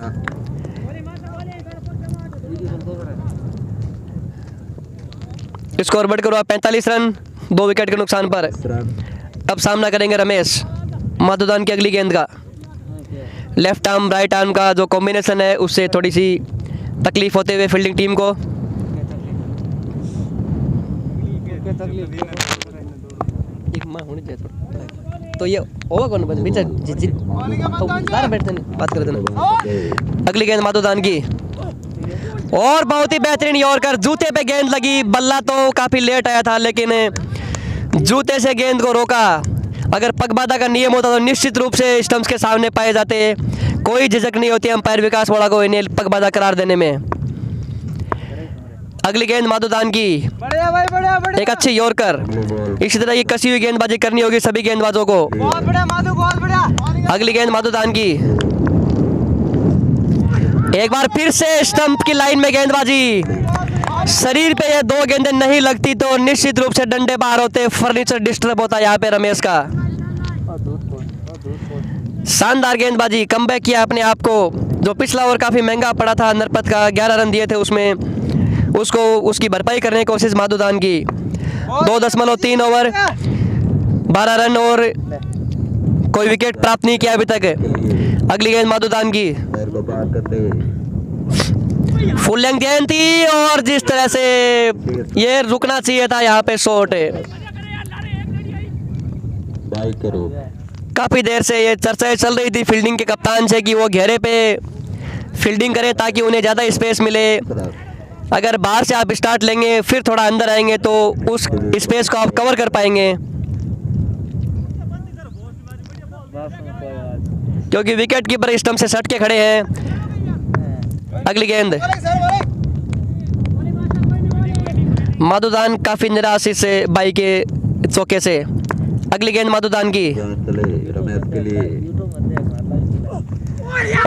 स्कोर बढ़कर हुआ 45 रन, 2 विकेट के नुकसान पर। अब सामना करेंगे रमेश माधुदान की अगली गेंद का। लेफ्ट आर्म राइट आर्म का जो कॉम्बिनेशन है उससे थोड़ी सी तकलीफ होते हुए फील्डिंग टीम को। तो ये होगा कौन बैठते बात करते ना। अगली गेंद माधुदान की और बहुत ही बेहतरीन यॉर्कर, जूते पे गेंद लगी, बल्ला तो काफ़ी लेट आया था लेकिन जूते से गेंद को रोका। अगर पगबाधा का नियम होता तो निश्चित रूप से स्टंप्स के सामने पाए जाते, कोई झिझक नहीं होती अंपायर विकास वाला को इन्हें पगबाधा करार देने में। अगली गेंद माधुदान की, बढ़िया भाई, बढ़िया बढ़िया। एक अच्छी यॉर्कर। इसी तरह की कसी हुई गेंदबाजी करनी होगी सभी गेंदबाजों को। बहुत बढ़िया माधु, बहुत बढ़िया। अगली गेंद माधुदान की, एक बार फिर से स्टंप की लाइन में गेंदबाजी। शरीर पे ये दो गेंदें नहीं लगती तो निश्चित रूप से डंडे बाहर होते, फर्नीचर डिस्टर्ब होता यहाँ पे रमेश का। शानदार गेंदबाजी, कमबैक किया अपने आप को। जो पिछला ओवर काफी महंगा पड़ा था नरपत का, 11 रन दिए थे उसमें, उसको उसकी भरपाई करने की कोशिश माधुदान की। 2.3 ओवर 12 रन और कोई विकेट प्राप्त नहीं किया अभी तक। अगली गेंद माधुदान की, फुल लेंथ गेंद थी और जिस तरह से ये रुकना चाहिए था यहाँ पे शॉट। काफी देर से ये चर्चाएं चल रही थी फील्डिंग के कप्तान से कि वो घेरे पे फील्डिंग करें ताकि उन्हें ज़्यादा स्पेस मिले। अगर बाहर से आप स्टार्ट लेंगे फिर थोड़ा अंदर आएंगे तो उस स्पेस को आप कवर कर पाएंगे, क्योंकि विकेट कीपर स्टंप से सट के खड़े हैं। अगली गेंद माधुदान काफी निराश से बाई के चौके से। अगली गेंद माधुदान की,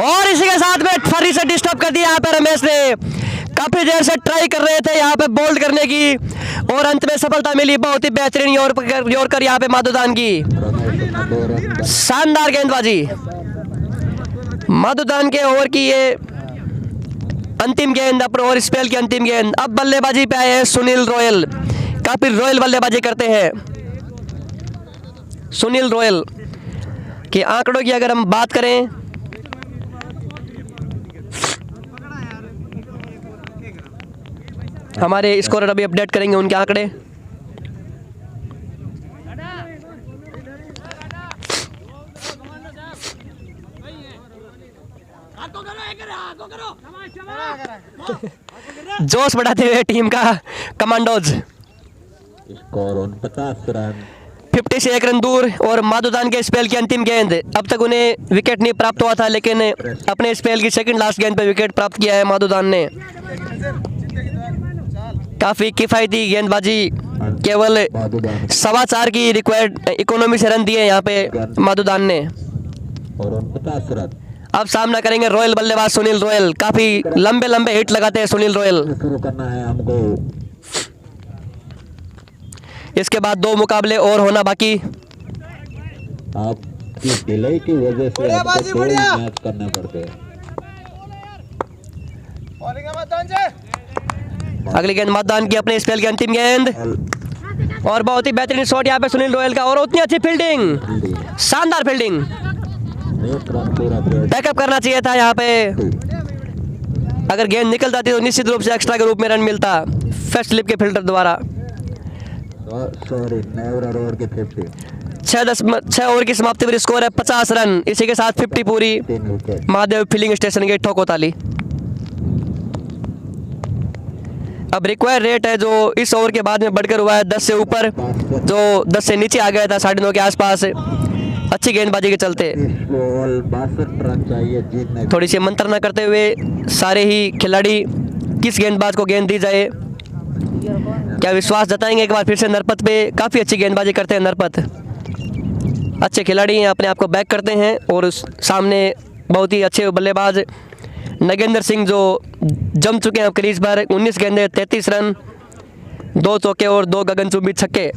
और इसी के साथ में फरी से डिस्टर्ब कर दिया यहाँ पे रमेश ने। काफी देर से ट्राई कर रहे थे यहाँ पे बोल्ड करने की और अंत में सफलता मिली। बहुत ही बेहतरीन यॉर्कर यहाँ पे माधुदान की। शानदार गेंदबाजी माधुदान के ओवर की, ये अंतिम गेंद, अपने ओवर स्पेल की अंतिम गेंद। अब बल्लेबाजी पे आए हैं सुनील रॉयल, काफी रॉयल बल्लेबाजी करते हैं सुनील रॉयल। कि आंकड़ों की अगर हम बात करें हमारे स्कोरर अभी अपडेट करेंगे उनके आंकड़े। जोश बढ़ाते हुए टीम का कमांडोज। स्कोर 49 रन, 50 से 1 रन दूर। और माधुदान के स्पेल की अंतिम गेंद, अब तक उन्हें विकेट नहीं प्राप्त हुआ था लेकिन अपने स्पेल की सेकंड लास्ट गेंद पर विकेट प्राप्त किया है माधुदान ने। काफी किफायती गेंदबाजी, केवल 4.25 की रिक्वायर्ड इकोनॉमी से रन दिए यहाँ पे माधुदान ने। और 49 रन। अब सामना करेंगे रॉयल बल्लेबाज सुनील रॉयल। काफी लंबे लंबे हिट लगाते हैं सुनील रॉयल। शुरू करना है हमको। इसके बाद 2 मुकाबले और होना बाकी। आपकी डिले की वजह से बढ़िया हमको बाजी, 2 बढ़िया। मैच करने पड़ते हैं। बॉलिंग है माधुदान जी। अगली गेंद माधुदान की, अपने स्पेल की अंतिम गेंद और बहुत ही बेहतरीन शॉट यहाँ पे सुनील रॉयल का। और उतनी अच्छी फील्डिंग, शानदार फील्डिंग। 1 रन पूरा ब्रेक। बैकअप करना चाहिए था यहाँ पे। अगर गेंद निकल जाती तो निश्चित रूप से एक्स्ट्रा के रूप में रन मिलता फर्स्ट स्लिप के फिल्टर द्वारा। सॉरी, नेवरा रोड के 50। 6 ओवर की समाप्ति पर स्कोर है 50 रन। इसी के साथ 50 पूरी। 3 विकेट। महादेव फिलिंग स्टेशन के ठोको ताली। अब रिक्वायर्ड रेट है जो इस ओवर के बाद में बढ़कर हुआ है 10 से ऊपर, जो 10 से नीचे आ गया था 9.5 के आसपास। अच्छी गेंदबाजी के चलते 62 रन चाहिए जीतने। थोड़ी सी मंत्रणा करते हुए सारे ही खिलाड़ी किस गेंदबाज को गेंद दी जाए, क्या विश्वास जताएंगे एक बार फिर से नरपत पे। काफ़ी अच्छी गेंदबाजी करते हैं नरपत, अच्छे खिलाड़ी हैं, अपने आप को बैक करते हैं। और उस सामने बहुत ही अच्छे बल्लेबाज नगेंद्र सिंह जो जम चुके हैं अब क्रीज पर। 19 गेंदे 33 रन, 2 चौके और 2 गगनचुंबी छक्के।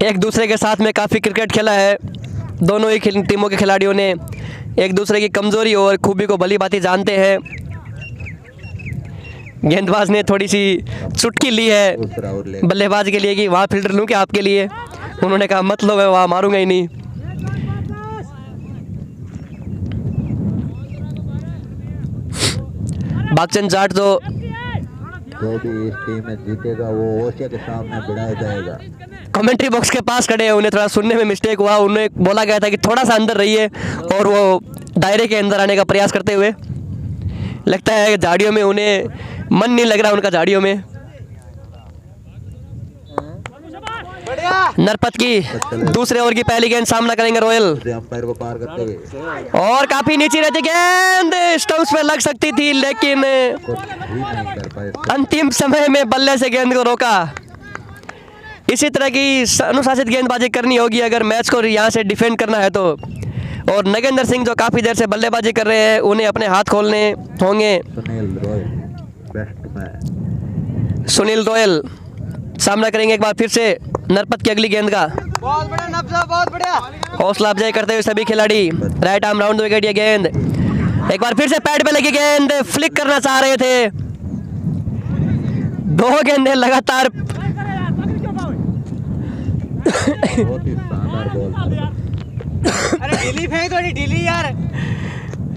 एक दूसरे के साथ में काफ़ी क्रिकेट खेला है दोनों ही टीमों के खिलाड़ियों ने। एक दूसरे की कमज़ोरी और खूबी को भली भांति जानते हैं। गेंदबाज ने थोड़ी सी चुटकी ली है बल्लेबाज के लिए कि वहाँ फील्डर लूँ क्या आपके लिए। उन्होंने कहा मत लो, मैं वहाँ मारूंगा ही नहीं। बागचंद जाट जो भी इस टीम में जीतेगा वो ओशे के सामने भिड़ाया जाएगा। कमेंट्री बॉक्स के पास खड़े हैं, उन्हें थोड़ा सुनने में मिस्टेक हुआ। उन्हें बोला गया था कि थोड़ा सा अंदर रहिए और वो दायरे के अंदर आने का प्रयास करते हुए लगता है कि झाड़ियों में उन्हें मन नहीं लग रहा उनका झाड़ियों में। बढ़िया नरपत की दूसरे ओवर की पहली गेंद, सामना करेंगे रॉयल। अंपायर को पार करते हुए और काफी नीचे रहती गेंद, स्टंप्स पे लग सकती थी लेकिन कुछ भी नहीं कर पाए। अंतिम समय में बल्ले से गेंद को रोका। इसी तरह की अनुशासित गेंदबाजी करनी होगी अगर मैच को यहाँ से डिफेंड करना है तो। और नगेंद्र सिंह जो काफ़ी देर से बल्लेबाजी कर रहे हैं, उन्हें अपने हाथ खोलने होंगे। Sunil royal batsman. Sunil royal सामना करेंगे एक बार फिर से नरपत की अगली गेंद का। बहुत बढ़िया नब्जा, बहुत बढ़िया। हौसला अफजाई करते हुए सभी खिलाड़ी। राइट आर्म राउंड विकेट, ये गेंद एक बार फिर से पैड पे लगी गेंद, फ्लिक करना चाह रहे थे। 2 गेंदें लगातार। बहुत ही शानदार बॉल। अरे ढीली फेंक, थोड़ी ढीली यार। लग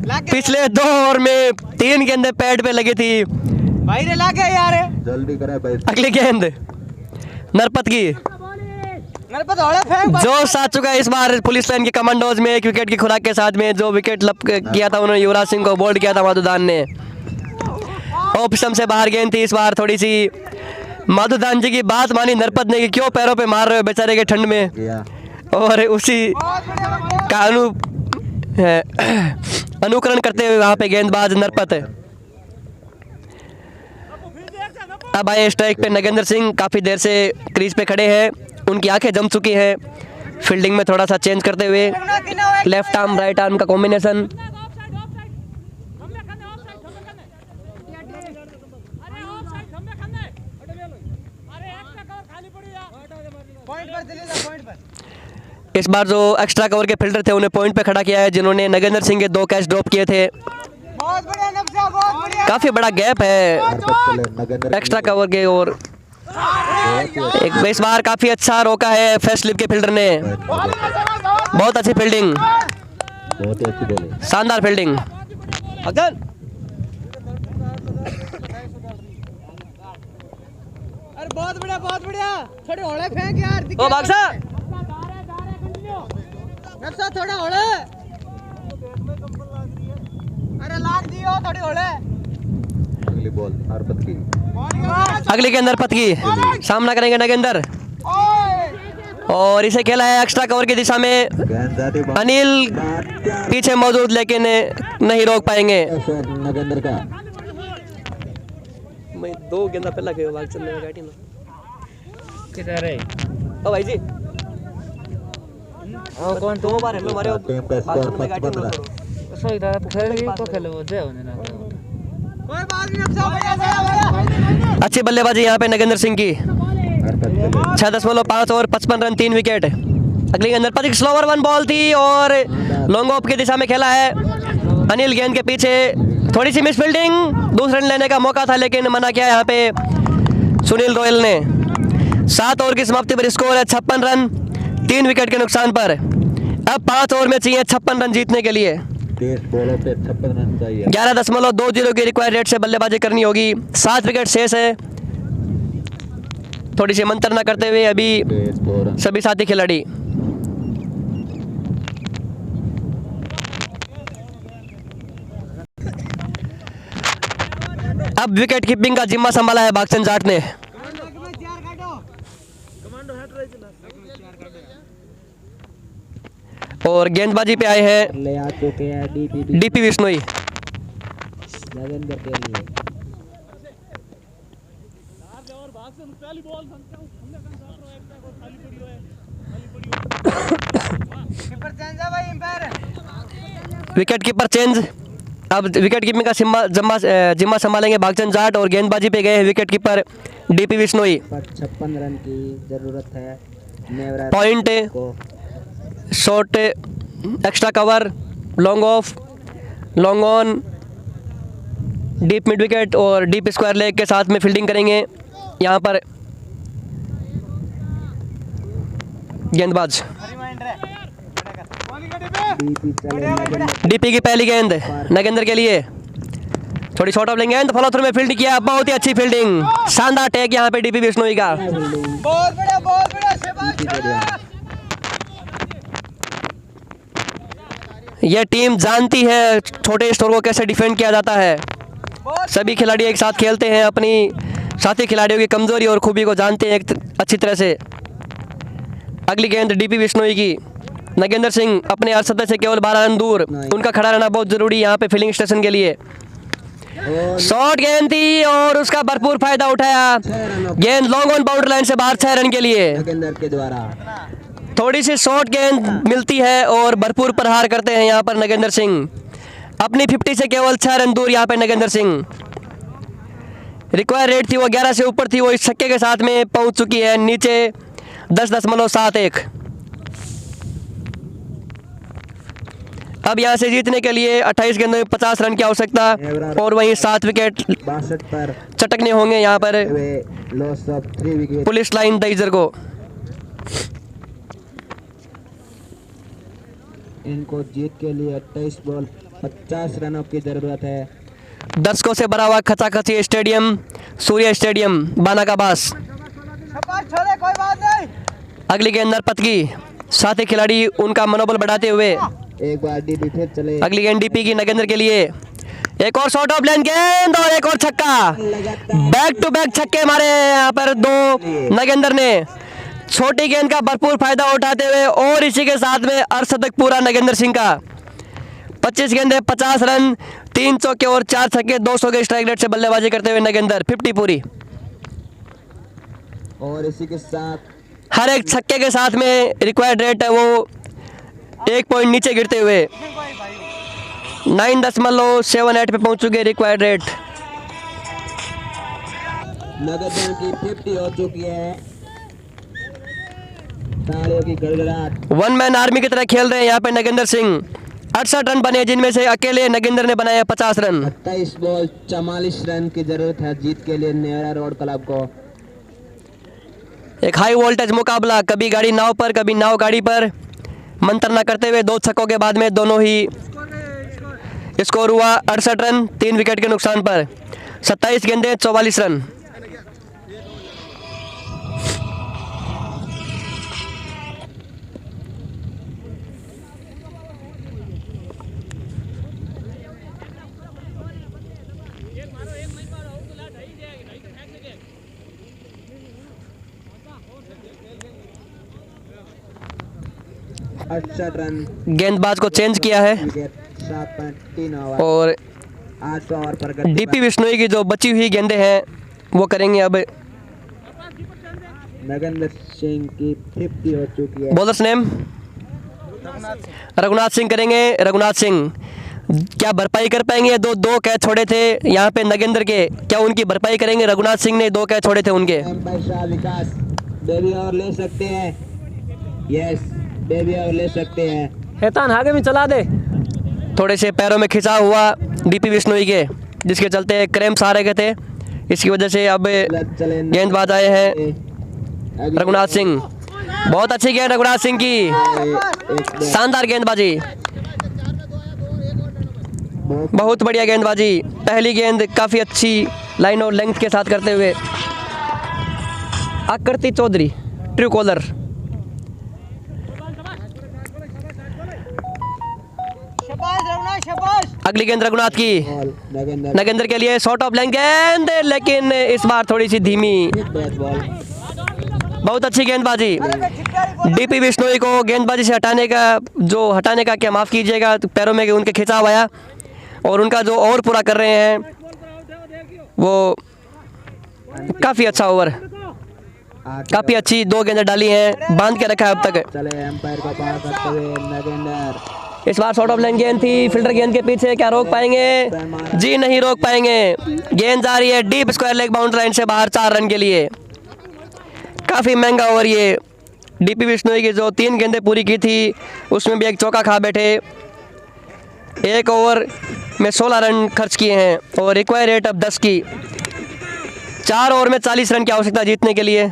गया। पिछले 2 ओवर में 3 गेंदें पैड पे लगी थी। भाई रे लग गया यार। जल्दी करें भाई। अगली गेंद नरपत की। मेरे पे थोड़ा फेंक। जोश आ चुका है इस बार पुलिस लाइन के कमांडोज में, 1 विकेट की खुराक के साथ में। जो विकेट लप किया था उन्होंने युवराज सिंह को, बोल्ड किया था माधुदान ने। ऑफ स्टंप से बाहर गेंद थी इस बार। थोड़ी सी माधुदान जी की बात मानी नरपत ने कि क्यों पैरों पे मार रहे हो बेचारे के ठंड में, गया। और उसी का अनुकरण करते हुए वहां पे गेंदबाज नरपत। अब आए स्ट्राइक पे नगेंद्र सिंह, काफ़ी देर से क्रीज पे खड़े हैं, उनकी आंखें जम चुकी हैं। फील्डिंग में थोड़ा सा चेंज करते हुए लेफ्ट आर्म राइट आर्म का कॉम्बिनेशन। पॉइंट पर दिल्ली ना, पॉइंट पर। इस बार जो एक्स्ट्रा कवर के फील्डर थे उन्हें पॉइंट पे खड़ा किया है, जिन्होंने नगेंद्र सिंह के 2 कैच ड्रॉप किए थे। बहुत बढ़िया नब्जा, बहुत बढ़िया। काफ़ी बड़ा गैप है एक्स्ट्रा कवर के, और एक इस बार काफ़ी अच्छा रोका है फर्स्ट स्लिप के फील्डर ने। बहुत अच्छी फील्डिंग, बहुत ही अच्छी बॉलिंग। शानदार फील्डिंग। अरे बहुत बढ़िया, बहुत बढ़िया। थोड़े होड़े फेंक यार। ओ बाक्सा, नब्जा थोड़ा होड़े। अरे लाग दियो थोड़ी होड़े। अगली बॉल नरपत की। अगली गेंद नरपत की, सामना करेंगे नगेंद्र। और इसे खेला है एक्स्ट्रा कवर की दिशा में। गेंद जाती बॉल। अनिल पीछे मौजूद लेकिन नहीं रोक पाएंगे। नगेंद्र का। मैं 2 गेंदा पहला खेल भाग चलने में बैठी ना किधर है ओ भाई जी। हां कौन 2 बार हेलो मारे टीम का स्कोर 55 कोई बात नहीं नब्जा, बढ़िया बढ़िया। अच्छी बल्लेबाजी यहाँ पे नगेंद्र सिंह की। 6.5 ओवर 55 रन 3 विकेट। अगली गेंद नरपत की स्लोवर 1 बॉल थी और लॉन्ग ऑफ की दिशा में खेला है। अनिल गेंद के पीछे, थोड़ी सी मिस फील्डिंग, दूसरा रन लेने का मौका था लेकिन मना किया यहाँ पे सुनील रॉयल ने। 7 ओवर की समाप्ति पर स्कोर है 56 रन 3 विकेट के नुकसान पर। अब 5 ओवर में चाहिए 56 रन जीतने के लिए। 30 बॉलों पे 56 रन चाहिए। 11.20 की रिक्वायर्ड रेट से बल्लेबाजी करनी होगी। 7 विकेट शेष है। थोड़ी सी मंत्रणा करते हुए अभी 24 रन। सभी साथी खिलाड़ी। अब विकेट कीपिंग का जिम्मा संभाला है भागचंद जाट ने। और गेंदबाजी पे आए हैं ले आ चुके हैं डीपी विश्नोई। नगेंद्र के लिए। कीपर चेंज है भाई, एम्पायर। Wicket keeper change. अब विकेट कीपिंग का जिम्मा संभालेंगे भागचंद जाट और गेंदबाजी पे गए हैं wicket keeper DP Bishnoi. 56 run की जरूरत है। Point, short, extra cover, long off, long on, deep mid wicket और डीप स्क्वायर लेग के साथ में फील्डिंग करेंगे यहाँ पर गेंदबाज। डीपी की पहली गेंद नगेंद्र के लिए, थोड़ी शॉर्ट ऑफ लेंगे गेंद, फॉलो थ्रू में फील्ड किया, बहुत ही अच्छी फील्डिंग, शानदार टैग यहाँ पे डीपी विश्नोई का। बहुत बढ़िया, बहुत बढ़िया, शाबाश। यह टीम जानती है छोटे स्टोर को कैसे डिफेंड किया जाता है। सभी खिलाड़ी एक साथ खेलते हैं, अपनी साथी खिलाड़ियों की कमज़ोरी और खूबी को जानते हैं अच्छी तरह से। अगली गेंद डीपी बिश्नोई की। नगेंद्र सिंह अपने अर्धशतक से केवल 12 रन दूर, उनका खड़ा रहना बहुत ज़रूरी है यहाँ पे फील्डिंग स्टेशन के लिए। शॉर्ट गेंद थी और उसका भरपूर फायदा उठाया, गेंद लॉन्ग ऑन बाउंड्री लाइन से बाहर 6 रन के लिए। नगेंद्र के द्वारा थोड़ी सी शॉर्ट गेंद मिलती है और भरपूर प्रहार करते हैं यहाँ पर नगेंद्र सिंह, अपनी 50 से केवल 6 रन दूर यहाँ पे नगेंद्र सिंह। रिक्वायर रेट थी वो 11 से ऊपर थी, वो इस छक्के के साथ में पहुँच चुकी है नीचे 10.71। अब यहाँ से जीतने के लिए 28 गेंदों में 50 रन की आवश्यकता और वहीं 7 विकेट 62 पर चटकने होंगे यहाँ पर लॉस ऑफ 3 विकेट। पुलिस लाइन दईजर को। इनको जीत के लिए 28 बॉल 50 रनों की जरूरत है। दर्शकों से भरा हुआ खचाखची स्टेडियम, सूर्य स्टेडियम बाना का बास। शाबाश छोड़े, कोई बात नहीं। अगली गेंद नरपत की, साथी खिलाड़ी उनका मनोबल बढ़ाते हुए। एक बार डीपी फिर चले। अगली गेंद डीपी की नगेंद्र के लिए, एक और शॉर्ट ऑफ लेन गेंद और एक और छक्का। बैक टू बैक छक्के मारे यहाँ पर दो नगेंद्र ने, छोटी गेंद का भरपूर फायदा उठाते हुए और इसी के साथ में अर्धशतक पूरा नगेंद्र सिंह का। 25 गेंदे 50 रन, 3 चौके और 4 छक्के, 200 के स्ट्राइक रेट से बल्लेबाजी करते हुए नगेंद्र 50 पूरी। और इसी के साथ हर एक छक्के के साथ में रिक्वायर्ड रेट है वो 1 पॉइंट नीचे गिरते हुए 9.78 पे पहुंच चुके रिक्वायर्ड रेट। नगेंद्र की 50 हो चुकी है। तालियों की गड़गड़ाहट। वन मैन आर्मी की तरह खेल रहे हैं यहाँ पे नगेंद्र सिंह। 68 रन बने, जिनमें से अकेले नगेंद्र ने बनाया 50 रन। 28 बॉल 44 रन की जरूरत है जीत के लिए नेहरा रोड क्लब को। एक हाई वोल्टेज मुकाबला, कभी गाड़ी नाव पर कभी नाव गाड़ी पर, मंत्रणा करते हुए 2 छक्कों के बाद में दोनों ही स्कोर हुआ 68 रन 3 विकेट के नुकसान पर। 27 गेंदें 44 रन। रन गेंदबाज को चेंज किया है 7.3 ओवर और 8 ओवर पर डीपी बिश्नोई की जो बची हुई गेंदें हैं वो करेंगे अब। नगेंद्र सिंह की 50 हो चुकी है। बॉलर्स नेम रघुनाथ सिंह करेंगे। रघुनाथ सिंह क्या भरपाई कर पाएंगे? दो कैच छोड़े थे यहाँ पे नगेंद्र के, क्या उनकी भरपाई करेंगे? रघुनाथ सिंह ने 2 कैच छोड़े थे उनके। एम्पायर शाह विकास बेबी और ले सकते हैं। यस, बेबी और ले सकते हैं। हेतान आगे में चला दे। थोड़े से पैरों में खिंचाव हुआ डीपी बिश्नोई के, जिसके चलते क्रैम्प्स आ रहे थे, इसकी वजह से अब गेंदबाज आए हैं रघुनाथ सिंह। बहुत अच्छी गेंद रघुनाथ सिंह की, शानदार गेंदबाजी, बहुत बढ़िया गेंदबाजी। पहली गेंद काफ़ी अच्छी लाइन और लेंथ के साथ करते हुए। आकृति चौधरी ट्रू कॉलर। अगली गेंद रघुनाथ की, नगेंद्र के लिए शॉर्ट ऑफ लेंथ गेंद, लेकिन इस बार थोड़ी सी धीमी। बहुत अच्छी गेंदबाजी डीपी बिश्नोई को, गेंदबाजी से हटाने का क्या माफ़ कीजिएगा, पैरों में उनके खिंचाव आया और उनका जो ओवर पूरा कर रहे हैं वो काफ़ी अच्छा ओवर, काफ़ी अच्छी 2 गेंदें डाली हैं, बांध के रखा है अब तक। चले एम्पायर का पार करते हुए नगेंद्र। इस बार शॉर्ट ऑफ लेंथ गेंद थी, फील्डर गेंद के पीछे, क्या रोक पाएंगे? जी नहीं रोक पाएंगे। गेंद जा रही है deep square leg boundary line से बाहर 4 रन के लिए। काफ़ी महंगा ओवर ये। डीपी बिश्नोई की जो 3 गेंदें पूरी की थी उसमें भी एक चौका खा बैठे। 1 ओवर में 16 रन खर्च किए हैं और रिक्वायर रेट अब 10 की। 4 ओवर में 40 रन की आवश्यकता जीतने के लिए।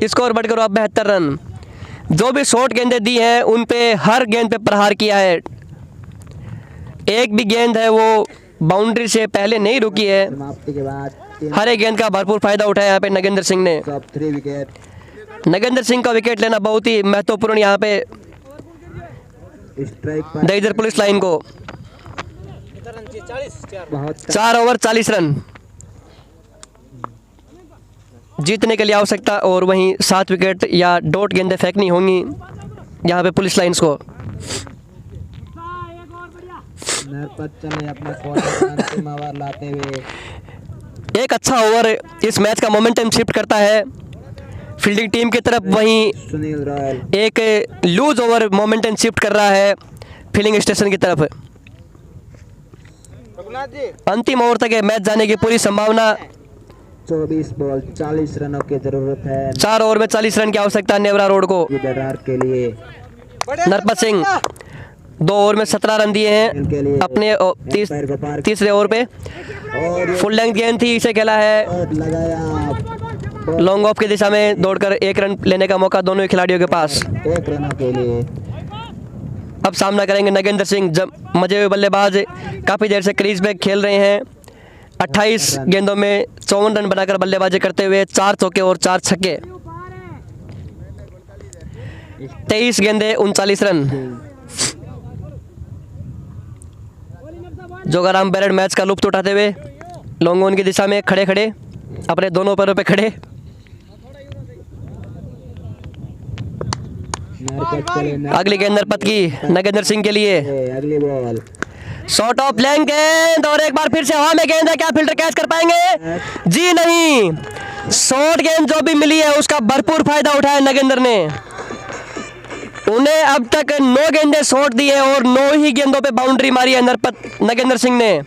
स्कोर बढ़कर अब 72 रन। जो भी शॉर्ट गेंदें दी हैं उन पे हर गेंद पे प्रहार किया है। एक भी गेंद है वो बाउंड्री से पहले नहीं रुकी है। समाप्ति के बाद हर एक गेंद का भरपूर फायदा उठाया यहाँ पे नगेंद्र सिंह ने। Top 3 wicket. नगेंद्र सिंह का विकेट लेना बहुत ही महत्वपूर्ण यहाँ पे स्ट्राइक पर दईजर पुलिस लाइन को। बहुत 4 ओवर 40 रन जीतने के लिए आवश्यकता, और वहीं 7 विकेट या डॉट गेंदें फेंकनी होंगी यहाँ पे पुलिस लाइंस को। नरपत चले अपने अंतिम ओवर लाते हुए। एक अच्छा ओवर इस मैच का मोमेंटम शिफ्ट करता है फील्डिंग टीम की तरफ, वहीं सुनील रॉयल एक लूज ओवर मोमेंटम शिफ्ट कर रहा है फील्डिंग स्टेशन की तरफ। अंतिम ओवर तक मैच जाने की पूरी संभावना। 24 बॉल 40 रनों की जरूरत है 4 ओवर में 40 रन की आवश्यकता नेवरा रोड को। दरार के लिए। नरपत सिंह 2 ओवर में 17 रन दिए हैं अपने तीसरे ओवर पे। और फुल लेंथ गेंद थी, इसे खेला है शॉट लगाया लॉन्ग ऑफ की दिशा में, दौड़कर 1 रन लेने का मौका दोनों ही खिलाड़ियों के पास। 1 रनों के लिए। अब सामना करेंगे नगेंद्र सिंह, जब मजे हुए बल्लेबाज काफ़ी देर से क्रीज पे खेल रहे हैं। 28 गेंदों में 54 रन बनाकर बल्लेबाजी करते हुए 4 चौके और 4 छक्के। 23 गेंदे 39 रन। जोगाराम बैरड मैच का लुत्फ उठाते हुए लॉन्ग ऑन की दिशा में खड़े खड़े अपने दोनों पैरों पे खड़े। नरपत चले अगली गेंद नरपत की नगेंद्र सिंह के लिए। अगली बॉल शॉट ऑफ लेंथ गेंद, और एक बार फिर से हवा में गेंद है, क्या फील्डर कैच कर पाएंगे? जी नहीं। शॉर्ट गेंद जो भी मिली है उसका भरपूर फायदा उठाया नगेंद्र ने। उन्हें अब तक 9 गेंदें शॉर्ट दी है और 9 ही गेंदों पे बाउंड्री मारी है नगेंद्र सिंह ने।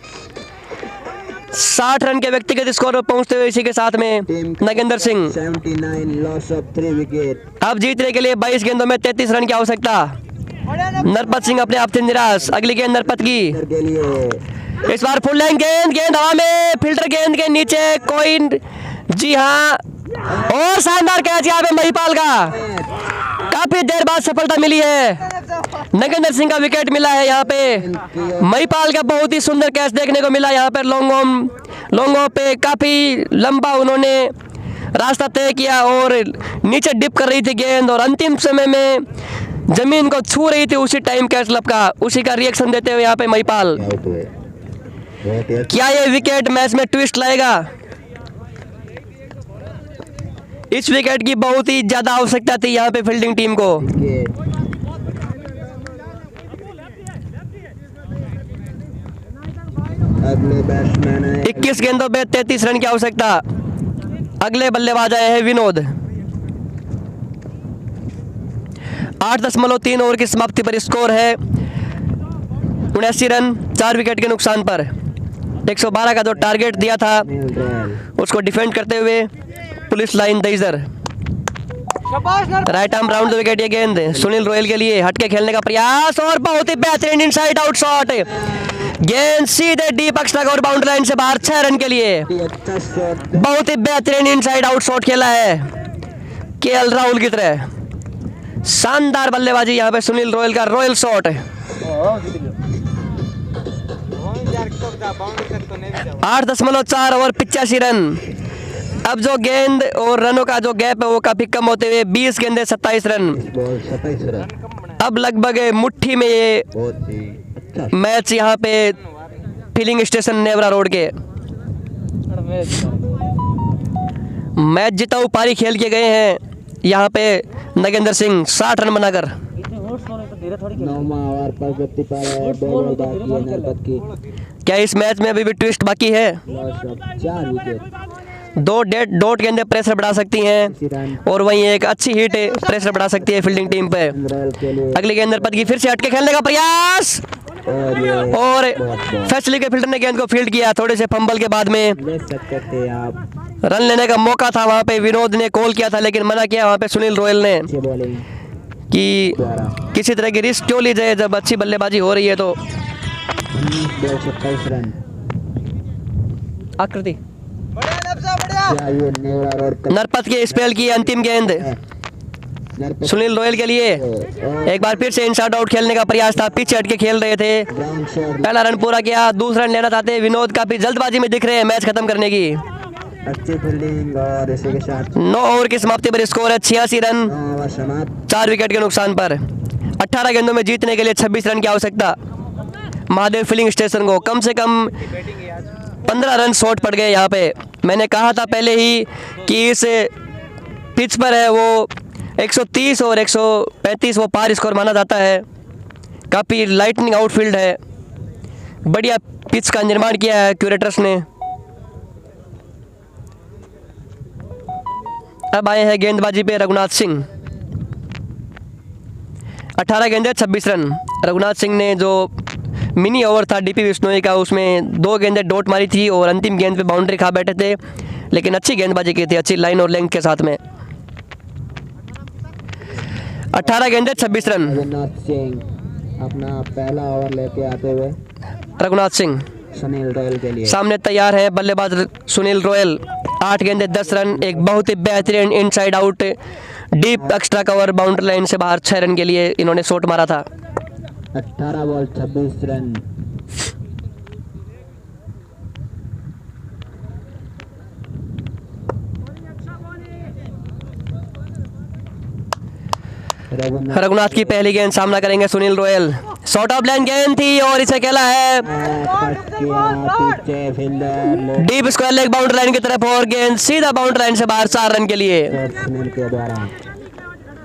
60 रन के व्यक्तिगत स्कोर पर पहुंचते हुए इसी के साथ में Nagendra Singh 79 loss of 3 wicket. अब जीतने के लिए 22 गेंदों में 33 रन की आवश्यकता। नरपत सिंह अपने आप से निराश। अगली गेंद नरपत की, के लिए इस बार फुल लेंथ गेंद, गेंद हवा में, फील्डर गेंद के नीचे कोई। जी हाँ, और शानदार कैच यहाँ पे महिपाल का। काफी देर बाद सफलता मिली है, नगेंद्र सिंह का विकेट मिला है यहाँ पे। महिपाल का बहुत ही सुंदर कैच देखने को मिला यहाँ पर लॉन्ग ऑफ पे। काफी लंबा उन्होंने रास्ता तय किया और नीचे डिप कर रही थी गेंद, और अंतिम समय में जमीन को छू रही थी उसी टाइम कैच लपका, उसी का रिएक्शन देते हुए यहाँ पे महिपाल। आउट हुए। बहुत ही अच्छा क्या ये विकेट मैच में ट्विस्ट लाएगा? इस विकेट की बहुत ही ज्यादा आवश्यकता थी यहाँ पे फील्डिंग टीम को। विकेट। अगले बैट्समैन है 21 गेंदों पे 33 रन की आवश्यकता। अगले बल्लेबाज आए हैं विनोद। 8.3 ओवर की समाप्ति पर स्कोर है 79 रन 4 विकेट के नुकसान पर। 112 का जो टारगेट दिया था सुनील रॉयल। उसको डिफेंड करते हुए पुलिस लाइन दईजर। Right arm round the wicket, ये गेंद सुनील रोयल के लिए, हटके खेलने का प्रयास और बहुत ही बेहतरीन इनसाइड आउट शॉट। गेंद सीधे डीप अक्ष और बाउंड्री लाइन से बाहर 6 रन के लिए। अच्छा शॉट बहुत ही बेहतरीन इनसाइड आउट शॉट खेला है केएल राहुल की तरह। शानदार बल्लेबाजी यहाँ पे सुनील रोयल का, रॉयल शॉट। 8.4 over 85 run. अब जो गेंद और रनों का जो गैप है वो काफी कम होते हुए 20 गेंदे 27 रन। Ball 27 run. अब लगभग मुट्ठी में ये बहुत ही अच्छा मैच यहाँ पे फील्डिंग स्टेशन नेवरा रोड के मैच जिताऊ पारी खेल के गए हैं यहाँ पे नगेंद्र सिंह 60 रन बनाकर। 9वां ओवर पर गति पर है, बॉल बाकी है नरपत की। क्या इस मैच में अभी भी ट्विस्ट बाकी है? Loss of 4 wicket. 2 डॉट गेंदें प्रेशर बढ़ा सकती हैं और वहीं एक अच्छी हिट प्रेशर बढ़ा सकती है फील्डिंग टीम पे। रॉयल के लिए अगली गेंद नरपत की, फिर से हटके खेलने का प्रयास और ये और फैसले के फील्डर ने गेंद को फील्ड किया थोड़े से फंबल के बाद में। ले सकते थे आप। रन लेने का मौका था वहाँ पे, विनोद ने कॉल किया था लेकिन मना किया वहाँ पे सुनील रोयल ने अच्छी बॉलिंग कि किसी तरह की रिस्क क्यों ली जाए जब अच्छी बल्लेबाजी हो रही है। तो 27 रन। आकृति क्या ये नेवरा रोड का नरपत के स्पेल की अंतिम गेंद नरपत सुनील रोयल के लिए। एक बार फिर से इनसाइड आउट खेलने का प्रयास था, पीछे हटके खेल रहे थे। Ground shot. पहला रन पूरा किया, दूसरा रन लेना चाहते विनोद, काफी जल्दबाजी में दिख रहे हैं मैच खत्म करने की। अच्छी फील्डिंग और इसी के साथ 9 ओवर की समाप्ति पर स्कोर है 86 रन 9 ओवर समाप्त। 4 विकेट के नुकसान पर। 18 गेंदों में जीतने के लिए 26 रन की आवश्यकता। महादेव फिलिंग स्टेशन को। कम से कम 15 रन शॉर्ट पड़ गए यहाँ पे। मैंने कहा था पहले ही कि इस पिच पर है वो 130 और 135 वो पार स्कोर माना जाता है। काफ़ी लाइटनिंग आउटफील्ड है, बढ़िया पिच का निर्माण किया है क्यूरेटर्स ने। अब आए हैं गेंदबाजी पे रघुनाथ सिंह। 18 गेंदें 26 रन। रघुनाथ सिंह ने जो मिनी ओवर था डीपी बिश्नोई का, उसमें 2 गेंदें डॉट मारी थी और अंतिम गेंद पे बाउंड्री खा बैठे थे, लेकिन अच्छी गेंदबाजी की थी, अच्छी लाइन और लेंथ के साथ में। 18 गेंदें 26 रन। रघुनाथ सिंह अपना पहला ओवर लेके आते हुए रघुनाथ सिंह सुनील रोयल के लिए सामने तैयार है बल्लेबाज सुनील रोयल। 8 गेंदें 10 रन। एक बहुत ही बेहतरीन inside out deep extra cover boundary line से बाहर 6 रन के लिए इन्होंने शॉट मारा था। 18 बॉल 26 रन। रघुनाथ की पहली गेंद सामना करेंगे Sunil royal. Short of line गेंद थी और इसे खेला है पीछे fielder deep square leg boundary line की तरफ और गेंद सीधा बाउंड्री लाइन से बाहर 4 रन के लिए। सुनील के द्वारा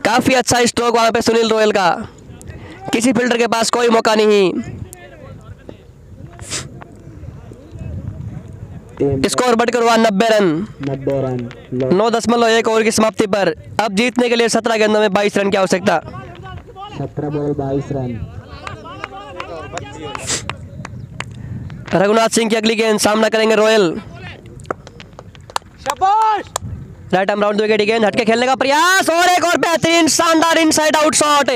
काफी अच्छा स्ट्रोक वहां पे सुनील रोयल का, किसी फील्डर के पास कोई मौका नहीं। स्कोर बढ़कर हुआ 90 रन। 90 रन। 9.1 ओवर की समाप्ति पर अब जीतने के लिए 17 गेंदों में 22 रन की आवश्यकता। 17 बॉल 22 रन। रघुनाथ सिंह की अगली गेंद सामना करेंगे रोयल। शाबाश। राइट आर्म राउंड विकेट गेंद हटके खेलने का प्रयास और एक और बेहतरीन शानदार इनसाइड आउट शॉट।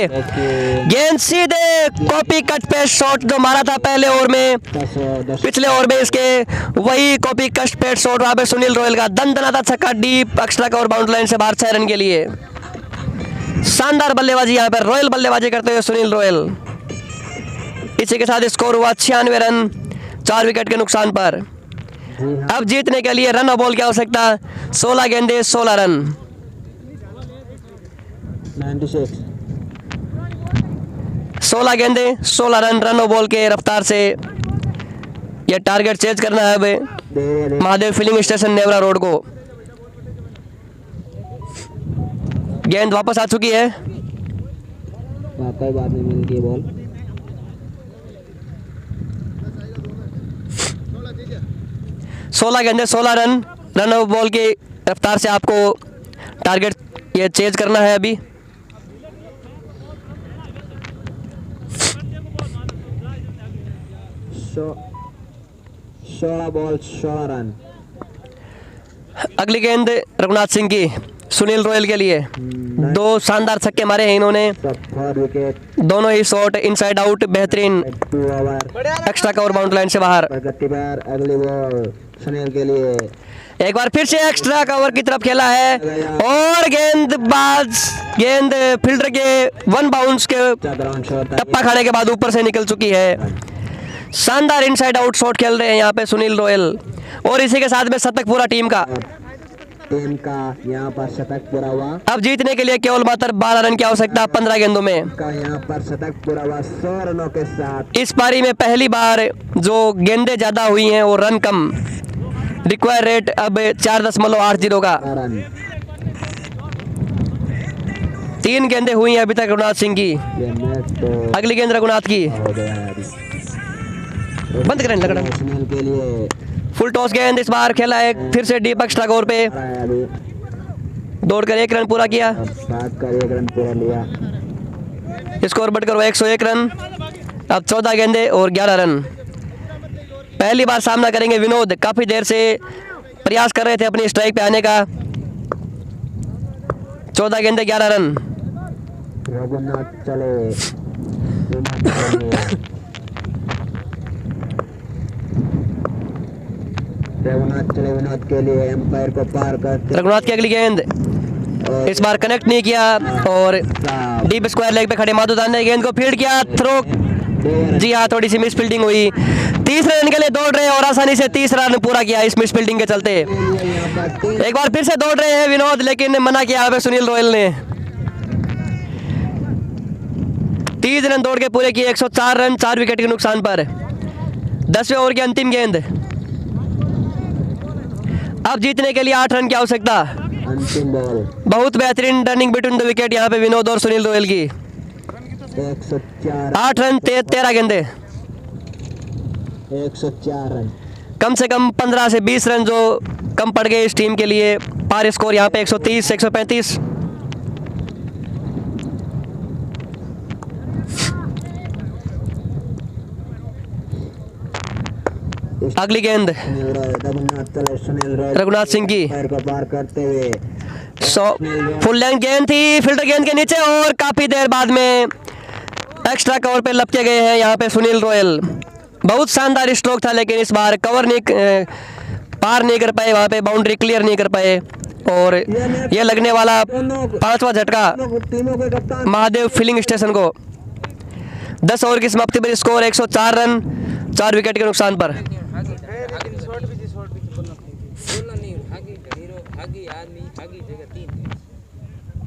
गेंद सीधे कॉपी कट पे शॉट जो मारा था पहले ओवर में, पिछले ओवर में इसके वही कॉपी कट पे शॉट वहां पे सुनील रोयल का दंदनाता छक्का deep extra cover boundary line से बाहर 6 रन के लिए। शानदार बल्लेबाजी यहाँ पर रॉयल बल्लेबाजी करते हुए सुनील रोयल। इसी के साथ स्कोर हुआ 96 रन 4 विकेट के नुकसान पर। अब जीतने के लिए रन और बॉल की आवश्यकता। 16 गेंदे 16 रन। 96 16 गेंदे 16 रन। रन और बॉल के रफ्तार से यह टारगेट चेज करना है अब Mahadev filling station Nevra road को। गेंद वापस आ चुकी है। वाकई बाद में मिलती है बॉल। 16 गेंदे 16 रन। रन और बॉल की रफ्तार से आपको टारगेट ये चेज करना है अभी। Show 16 ball 16 run. अगली गेंद रघुनाथ सिंह की सुनील रोयल के लिए। 2 शानदार छक्के मारे हैं इन्होंने, 4 विकेट। दोनों ही शॉट इनसाइड आउट बेहतरीन 2 over. Extra cover boundary line से बाहर। प्रगति पर अगली बॉल सुनील के लिए। एक बार फिर से एक्स्ट्रा कवर की तरफ खेला है और गेंदबाज गेंद फील्डर के 1 बाउंस के टप्पा खाने के बाद ऊपर से निकल चुकी है। शानदार इनसाइड आउट शॉट खेल रहे हैं यहाँ पे सुनील रोयल और इसी के साथ में शतक पूरा टीम का यहाँ पर शतक पूरा हुआ। अब जीतने के लिए केवल मात्र 12 रन की आवश्यकता 15 गेंदों में। का यहाँ पर शतक पूरा हुआ 100 रनों के साथ। इस पारी में पहली बार जो गेंदें ज्यादा हुई हैं और रन कम। रिक्वायर रेट अब 4.80 का। 3 गेंदें हुई हैं अभी तक रघुनाथ सिंह की। ये मैच तो अगली गेंद रघुनाथ की हो गया है अभी। बंद करें लगड़ा। सुनील के लिए फुल टॉस गेंद इस बार खेला है फिर से डीप एक्स्ट्रा कवर पे आ रहा है अभी। दौड़कर 1 रन पूरा किया। अब भाग कर 1 रन पूरा लिया। स्कोर बढ़कर हुआ 101 रन। अब 14 गेंदे और 11 रन। पहली बार सामना करेंगे विनोद। काफी देर से प्रयास कर रहे थे अपनी स्ट्राइक पे आने का। 14 गेंदे 11 रन। रघुनाथ चले। रघुनाथ चले विनोद के लिए एम्पायर को पार करते। रघुनाथ की अगली गेंद इस बार कनेक्ट नहीं किया और डीप स्क्वायर लेग पे खड़े माधुदान ने गेंद को फील्ड किया। थ्रो जी हाँ, थोड़ी सी मिस फील्डिंग हुई। 30 रन के लिए दौड़ रहे हैं और आसानी से 30 रन पूरा किया इस मिस फील्डिंग के चलते। एक बार फिर से दौड़ रहे हैं विनोद, लेकिन मना किया है सुनील रोयल ने। 30 रन दौड़ के पूरे किए, 104 रन 4 विकेट के नुकसान पर। 10वें ओवर की अंतिम गेंद। अब जीतने के लिए 8 रन की आवश्यकता। अंतिम बॉल। बहुत बेहतरीन रनिंग बिटवीन द विकेट यहाँ पे विनोद और सुनील रोयल की। 104 8 रन 13 गेंदे। 104 रन। कम से कम 15 से 20 रन जो कम पड़ गए इस टीम के लिए। पार स्कोर यहाँ पे 130 135। अगली गेंद रघुनाथ सिंह की। पैर को पार करते हुए फुल लेंथ गेंद थी फील्डर गेंद के नीचे, और काफी देर बाद में एक्स्ट्रा कवर पे लपके गए हैं यहाँ पे सुनील रोयल। बहुत शानदार स्ट्रोक था, लेकिन इस बार कवर नहीं पार नहीं कर पाए, वहाँ पे बाउंड्री क्लियर नहीं कर पाए। और ये लगने वाला 5वां झटका टीमों के कप्तान महादेव फील्डिंग स्टेशन को। 10 ओवर की समाप्ति पर स्कोर 104 रन 4 विकेट के नुकसान पर।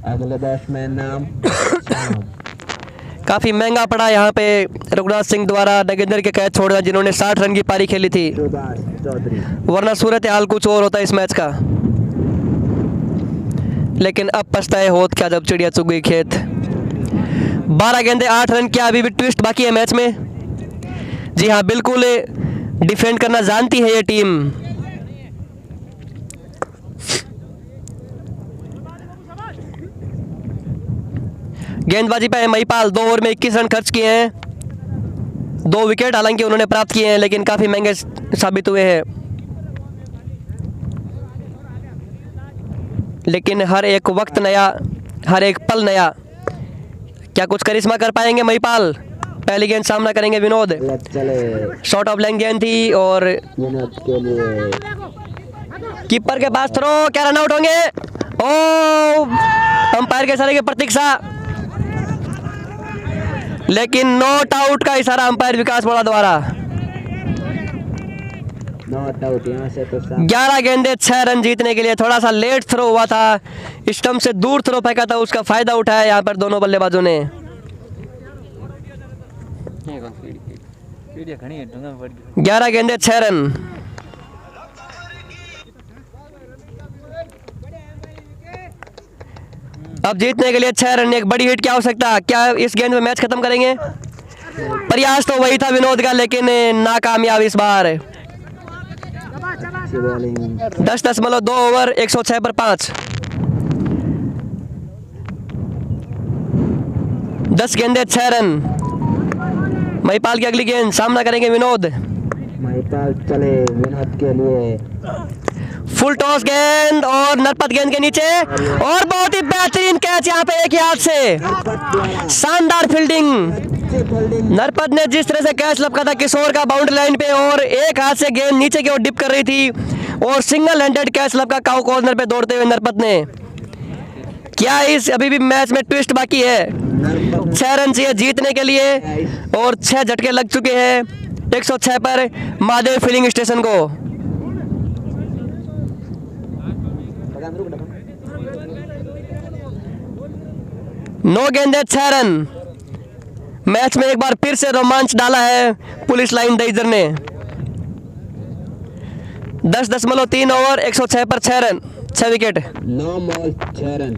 अगले बैट्समैन नाम काफ़ी महंगा पड़ा यहाँ पे रघुनाथ सिंह द्वारा नगेंद्र के कैच छोड़ना, जिन्होंने 60 रन की पारी खेली थी, सुभाष चौधरी। वरना सूरत हाल कुछ और होता इस मैच का। लेकिन अब पछताए होत क्या जब चिड़िया चुग गई खेत। 12 गेंदे 8 रन। क्या अभी भी ट्विस्ट बाकी है मैच में? जी हाँ, बिल्कुल डिफेंड करना जानती है ये टीम। गेंदबाजी पे महिपाल 2 ओवर में 21 रन खर्च किए हैं। 2 विकेट हालांकि उन्होंने प्राप्त किए हैं, लेकिन काफ़ी महंगे साबित हुए हैं। लेकिन हर एक वक्त नया, हर एक पल नया। क्या कुछ करिश्मा कर पाएंगे महिपाल? पहली गेंद सामना करेंगे विनोद। चले शॉर्ट ऑफ लेंथ गेंद थी और विनोद के लिए कीपर के पास थ्रो। क्या रन आउट होंगे? ओ अंपायर के इशारे की प्रतीक्षा, लेकिन नॉट आउट का इशारा अंपायर विकास बोड़ा द्वारा। Not out. यहाँ से तो 11 गेंदे 6 रन जीतने के लिए। थोड़ा सा लेट थ्रो हुआ था, स्टंप से दूर थ्रो फेंका था, उसका फायदा उठाया यहाँ पर दोनों बल्लेबाजों ने। 11 गेंदे 6 रन। अब जीतने के लिए 6 रन, एक बड़ी हिट की आवश्यकता। क्या इस गेंद में मैच खत्म करेंगे? प्रयास तो वही था विनोद का, लेकिन नाकामयाब इस बार। अच्छी बॉलिंग। 10.2 ओवर 106 पर 5। 10 गेंदे 6 रन। महिपाल की अगली गेंद सामना करेंगे विनोद। महिपाल चले विनोद के लिए। फुल टॉस गेंद और नरपत गेंद के नीचे, और बहुत ही बेहतरीन कैच यहाँ पे एक ही हाथ से। शानदार फील्डिंग। नरपत ने जिस तरह से कैच लपका था किशोर का बाउंड्री लाइन पे, और एक हाथ से गेंद नीचे की ओर डिप कर रही थी, और सिंगल हैंडेड कैच लपका काउ कॉर्नर पे दौड़ते हुए नरपत ने। क्या इस अभी भी मैच में ट्विस्ट बाकी है? 6 रन चाहिए जीतने के लिए, और 6 झटके लग चुके हैं 106 पर महादेव फील्डिंग स्टेशन को। 9 गेंदे 6 रन। मैच में एक बार फिर से रोमांच डाला है पुलिस लाइन दईजर ने। 10.3 ओवर 106 पर 6 run 6 wicket. 9 ball 6 run.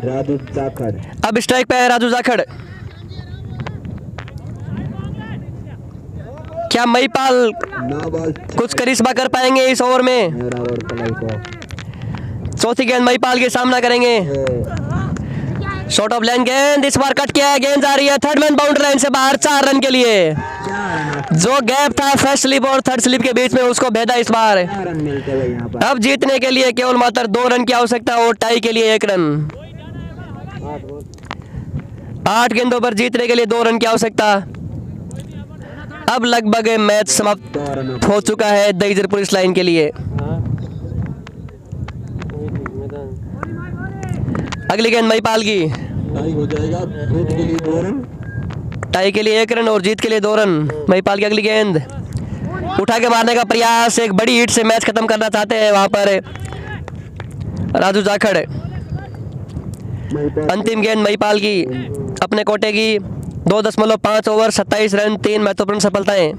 Raju Jakhar. अब स्ट्राइक पे है राजू जाखड़। क्या महिपाल 9 बॉल कुछ करिश्मा कर पाएंगे इस ओवर में? मेरा ओवर पलाई को। चौथी गेंद महिपाल के सामना करेंगे। शॉर्ट ऑफ लेंथ गेंद इस बार कट किया है, गेंद जा रही है थर्ड मैन बाउंड्री लाइन से बाहर। 4 रन के लिए। जो गैप था फर्स्ट स्लिप और थर्ड स्लिप के बीच में, उसको भेदा इस बार। 4 रन मिलते हुए यहाँ पर। अब जीतने के लिए केवल मात्र 2 रन की आवश्यकता, और टाई के लिए 1 रन। 8 गेंदों पर जीतने के लिए 2 रन की आवश्यकता। अब लगभग मैच समाप्त 2 रनों हो चुका है दईजर पुलिस लाइन के लिए। अगली गेंद महिपाल की। टाई हो जाएगा। जीत के लिए 2 रन। टाई के लिए 1 रन और जीत के लिए 2 रन। महिपाल की अगली गेंद उठा के मारने का प्रयास, एक बड़ी हिट से मैच खत्म करना चाहते हैं वहां पर राजू जाखड़। अंतिम गेंद महिपाल की अपने कोटे की 2.5 ओवर 27 रन 3 महत्वपूर्ण सफलताएं।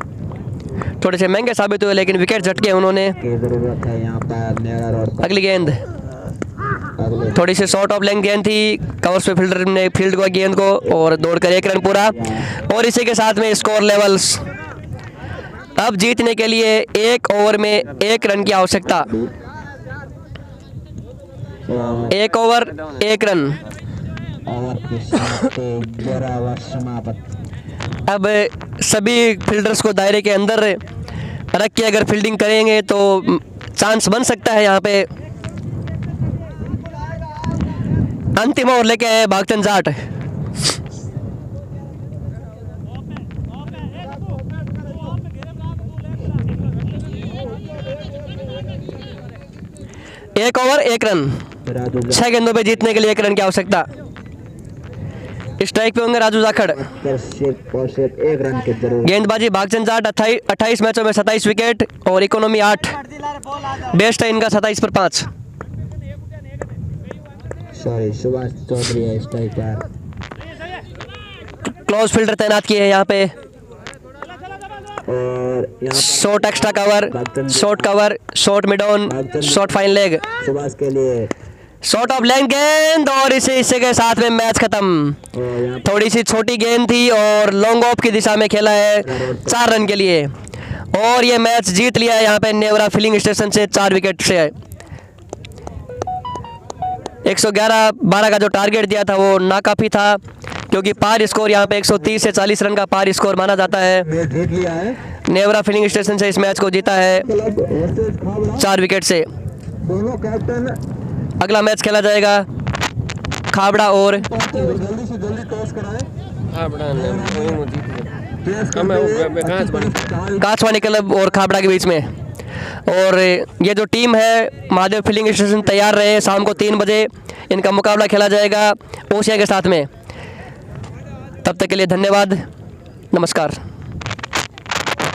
थोड़े से महंगे साबित हुए लेकिन विकेट झटके उन्होंने। की जरूरत है यहाँ पर नेवर और अगली गेंद अगले थोड़ी सी शॉर्ट ऑफ लेंथ गेंद थी, कवर्स पे फील्डर ने फील्ड को गेंद को और दौड़कर 1 रन पूरा। और इसी के साथ में स्कोर लेवल्स अब जीतने के लिए 1 ओवर में 1 रन की आवश्यकता। 1 ओवर 1 रन। ओवर की समाप्ति 11 ओवर समाप्त। अब सभी फील्डर्स को दायरे के अंदर रख के अगर फील्डिंग करेंगे तो चांस बन सकता है यहाँ पे। अंतिम ओवर लेके आए भागचंद जाट। एक ओवर 1 रन। राजू 6 गेंदों पे जीतने के लिए 1 रन की आवश्यकता। स्ट्राइक पे होंगे राजू जाखड़। सिर्फ और सिर्फ 1 रन की जरूरत। गेंदबाजी भागचंद जाट 28 मैचों में 27 विकेट और इकोनॉमी 8। बेस्ट है इनका 27 पर 5। सॉरी सुभाष चौधरी है स्ट्राइकर। क्लोज फील्डर तैनात किए हैं यहाँ पे। और यहाँ पर short extra cover, short cover, short mid on, short fine leg, Subhash के लिए शॉर्ट ऑफ लेंथ गेंद और इसी के साथ में मैच खत्म। और यहाँ थोड़ी सी छोटी गेंद थी और लॉन्ग ऑफ की दिशा में खेला है 4 रन के लिए और ये मैच जीत लिया है यहाँ पे नेवरा फिलिंग स्टेशन से 4 विकेट से। 111-12 का जो टारगेट दिया था वो नाकाफी था क्योंकि पार स्कोर यहाँ पे 130 से 40 रन का पार स्कोर माना जाता है। मैच जीत लिया है नेवरा फिलिंग स्टेशन से इस मैच को जीता है क्लब वर्सेस खाबड़ा। 4 विकेट से। दोनों कैप्टन अगला मैच खेला जाएगा खाबड़ा और जल्दी से जल्दी टॉस कराएं। कांचवानी क्लब और खाबड़ा के बीच में। और ये जो टीम है महादेव फिलिंग स्टेशन तैयार रहे, शाम को 3 बजे इनका मुकाबला खेला जाएगा ओसिया के साथ में। तब तक के लिए धन्यवाद, नमस्कार।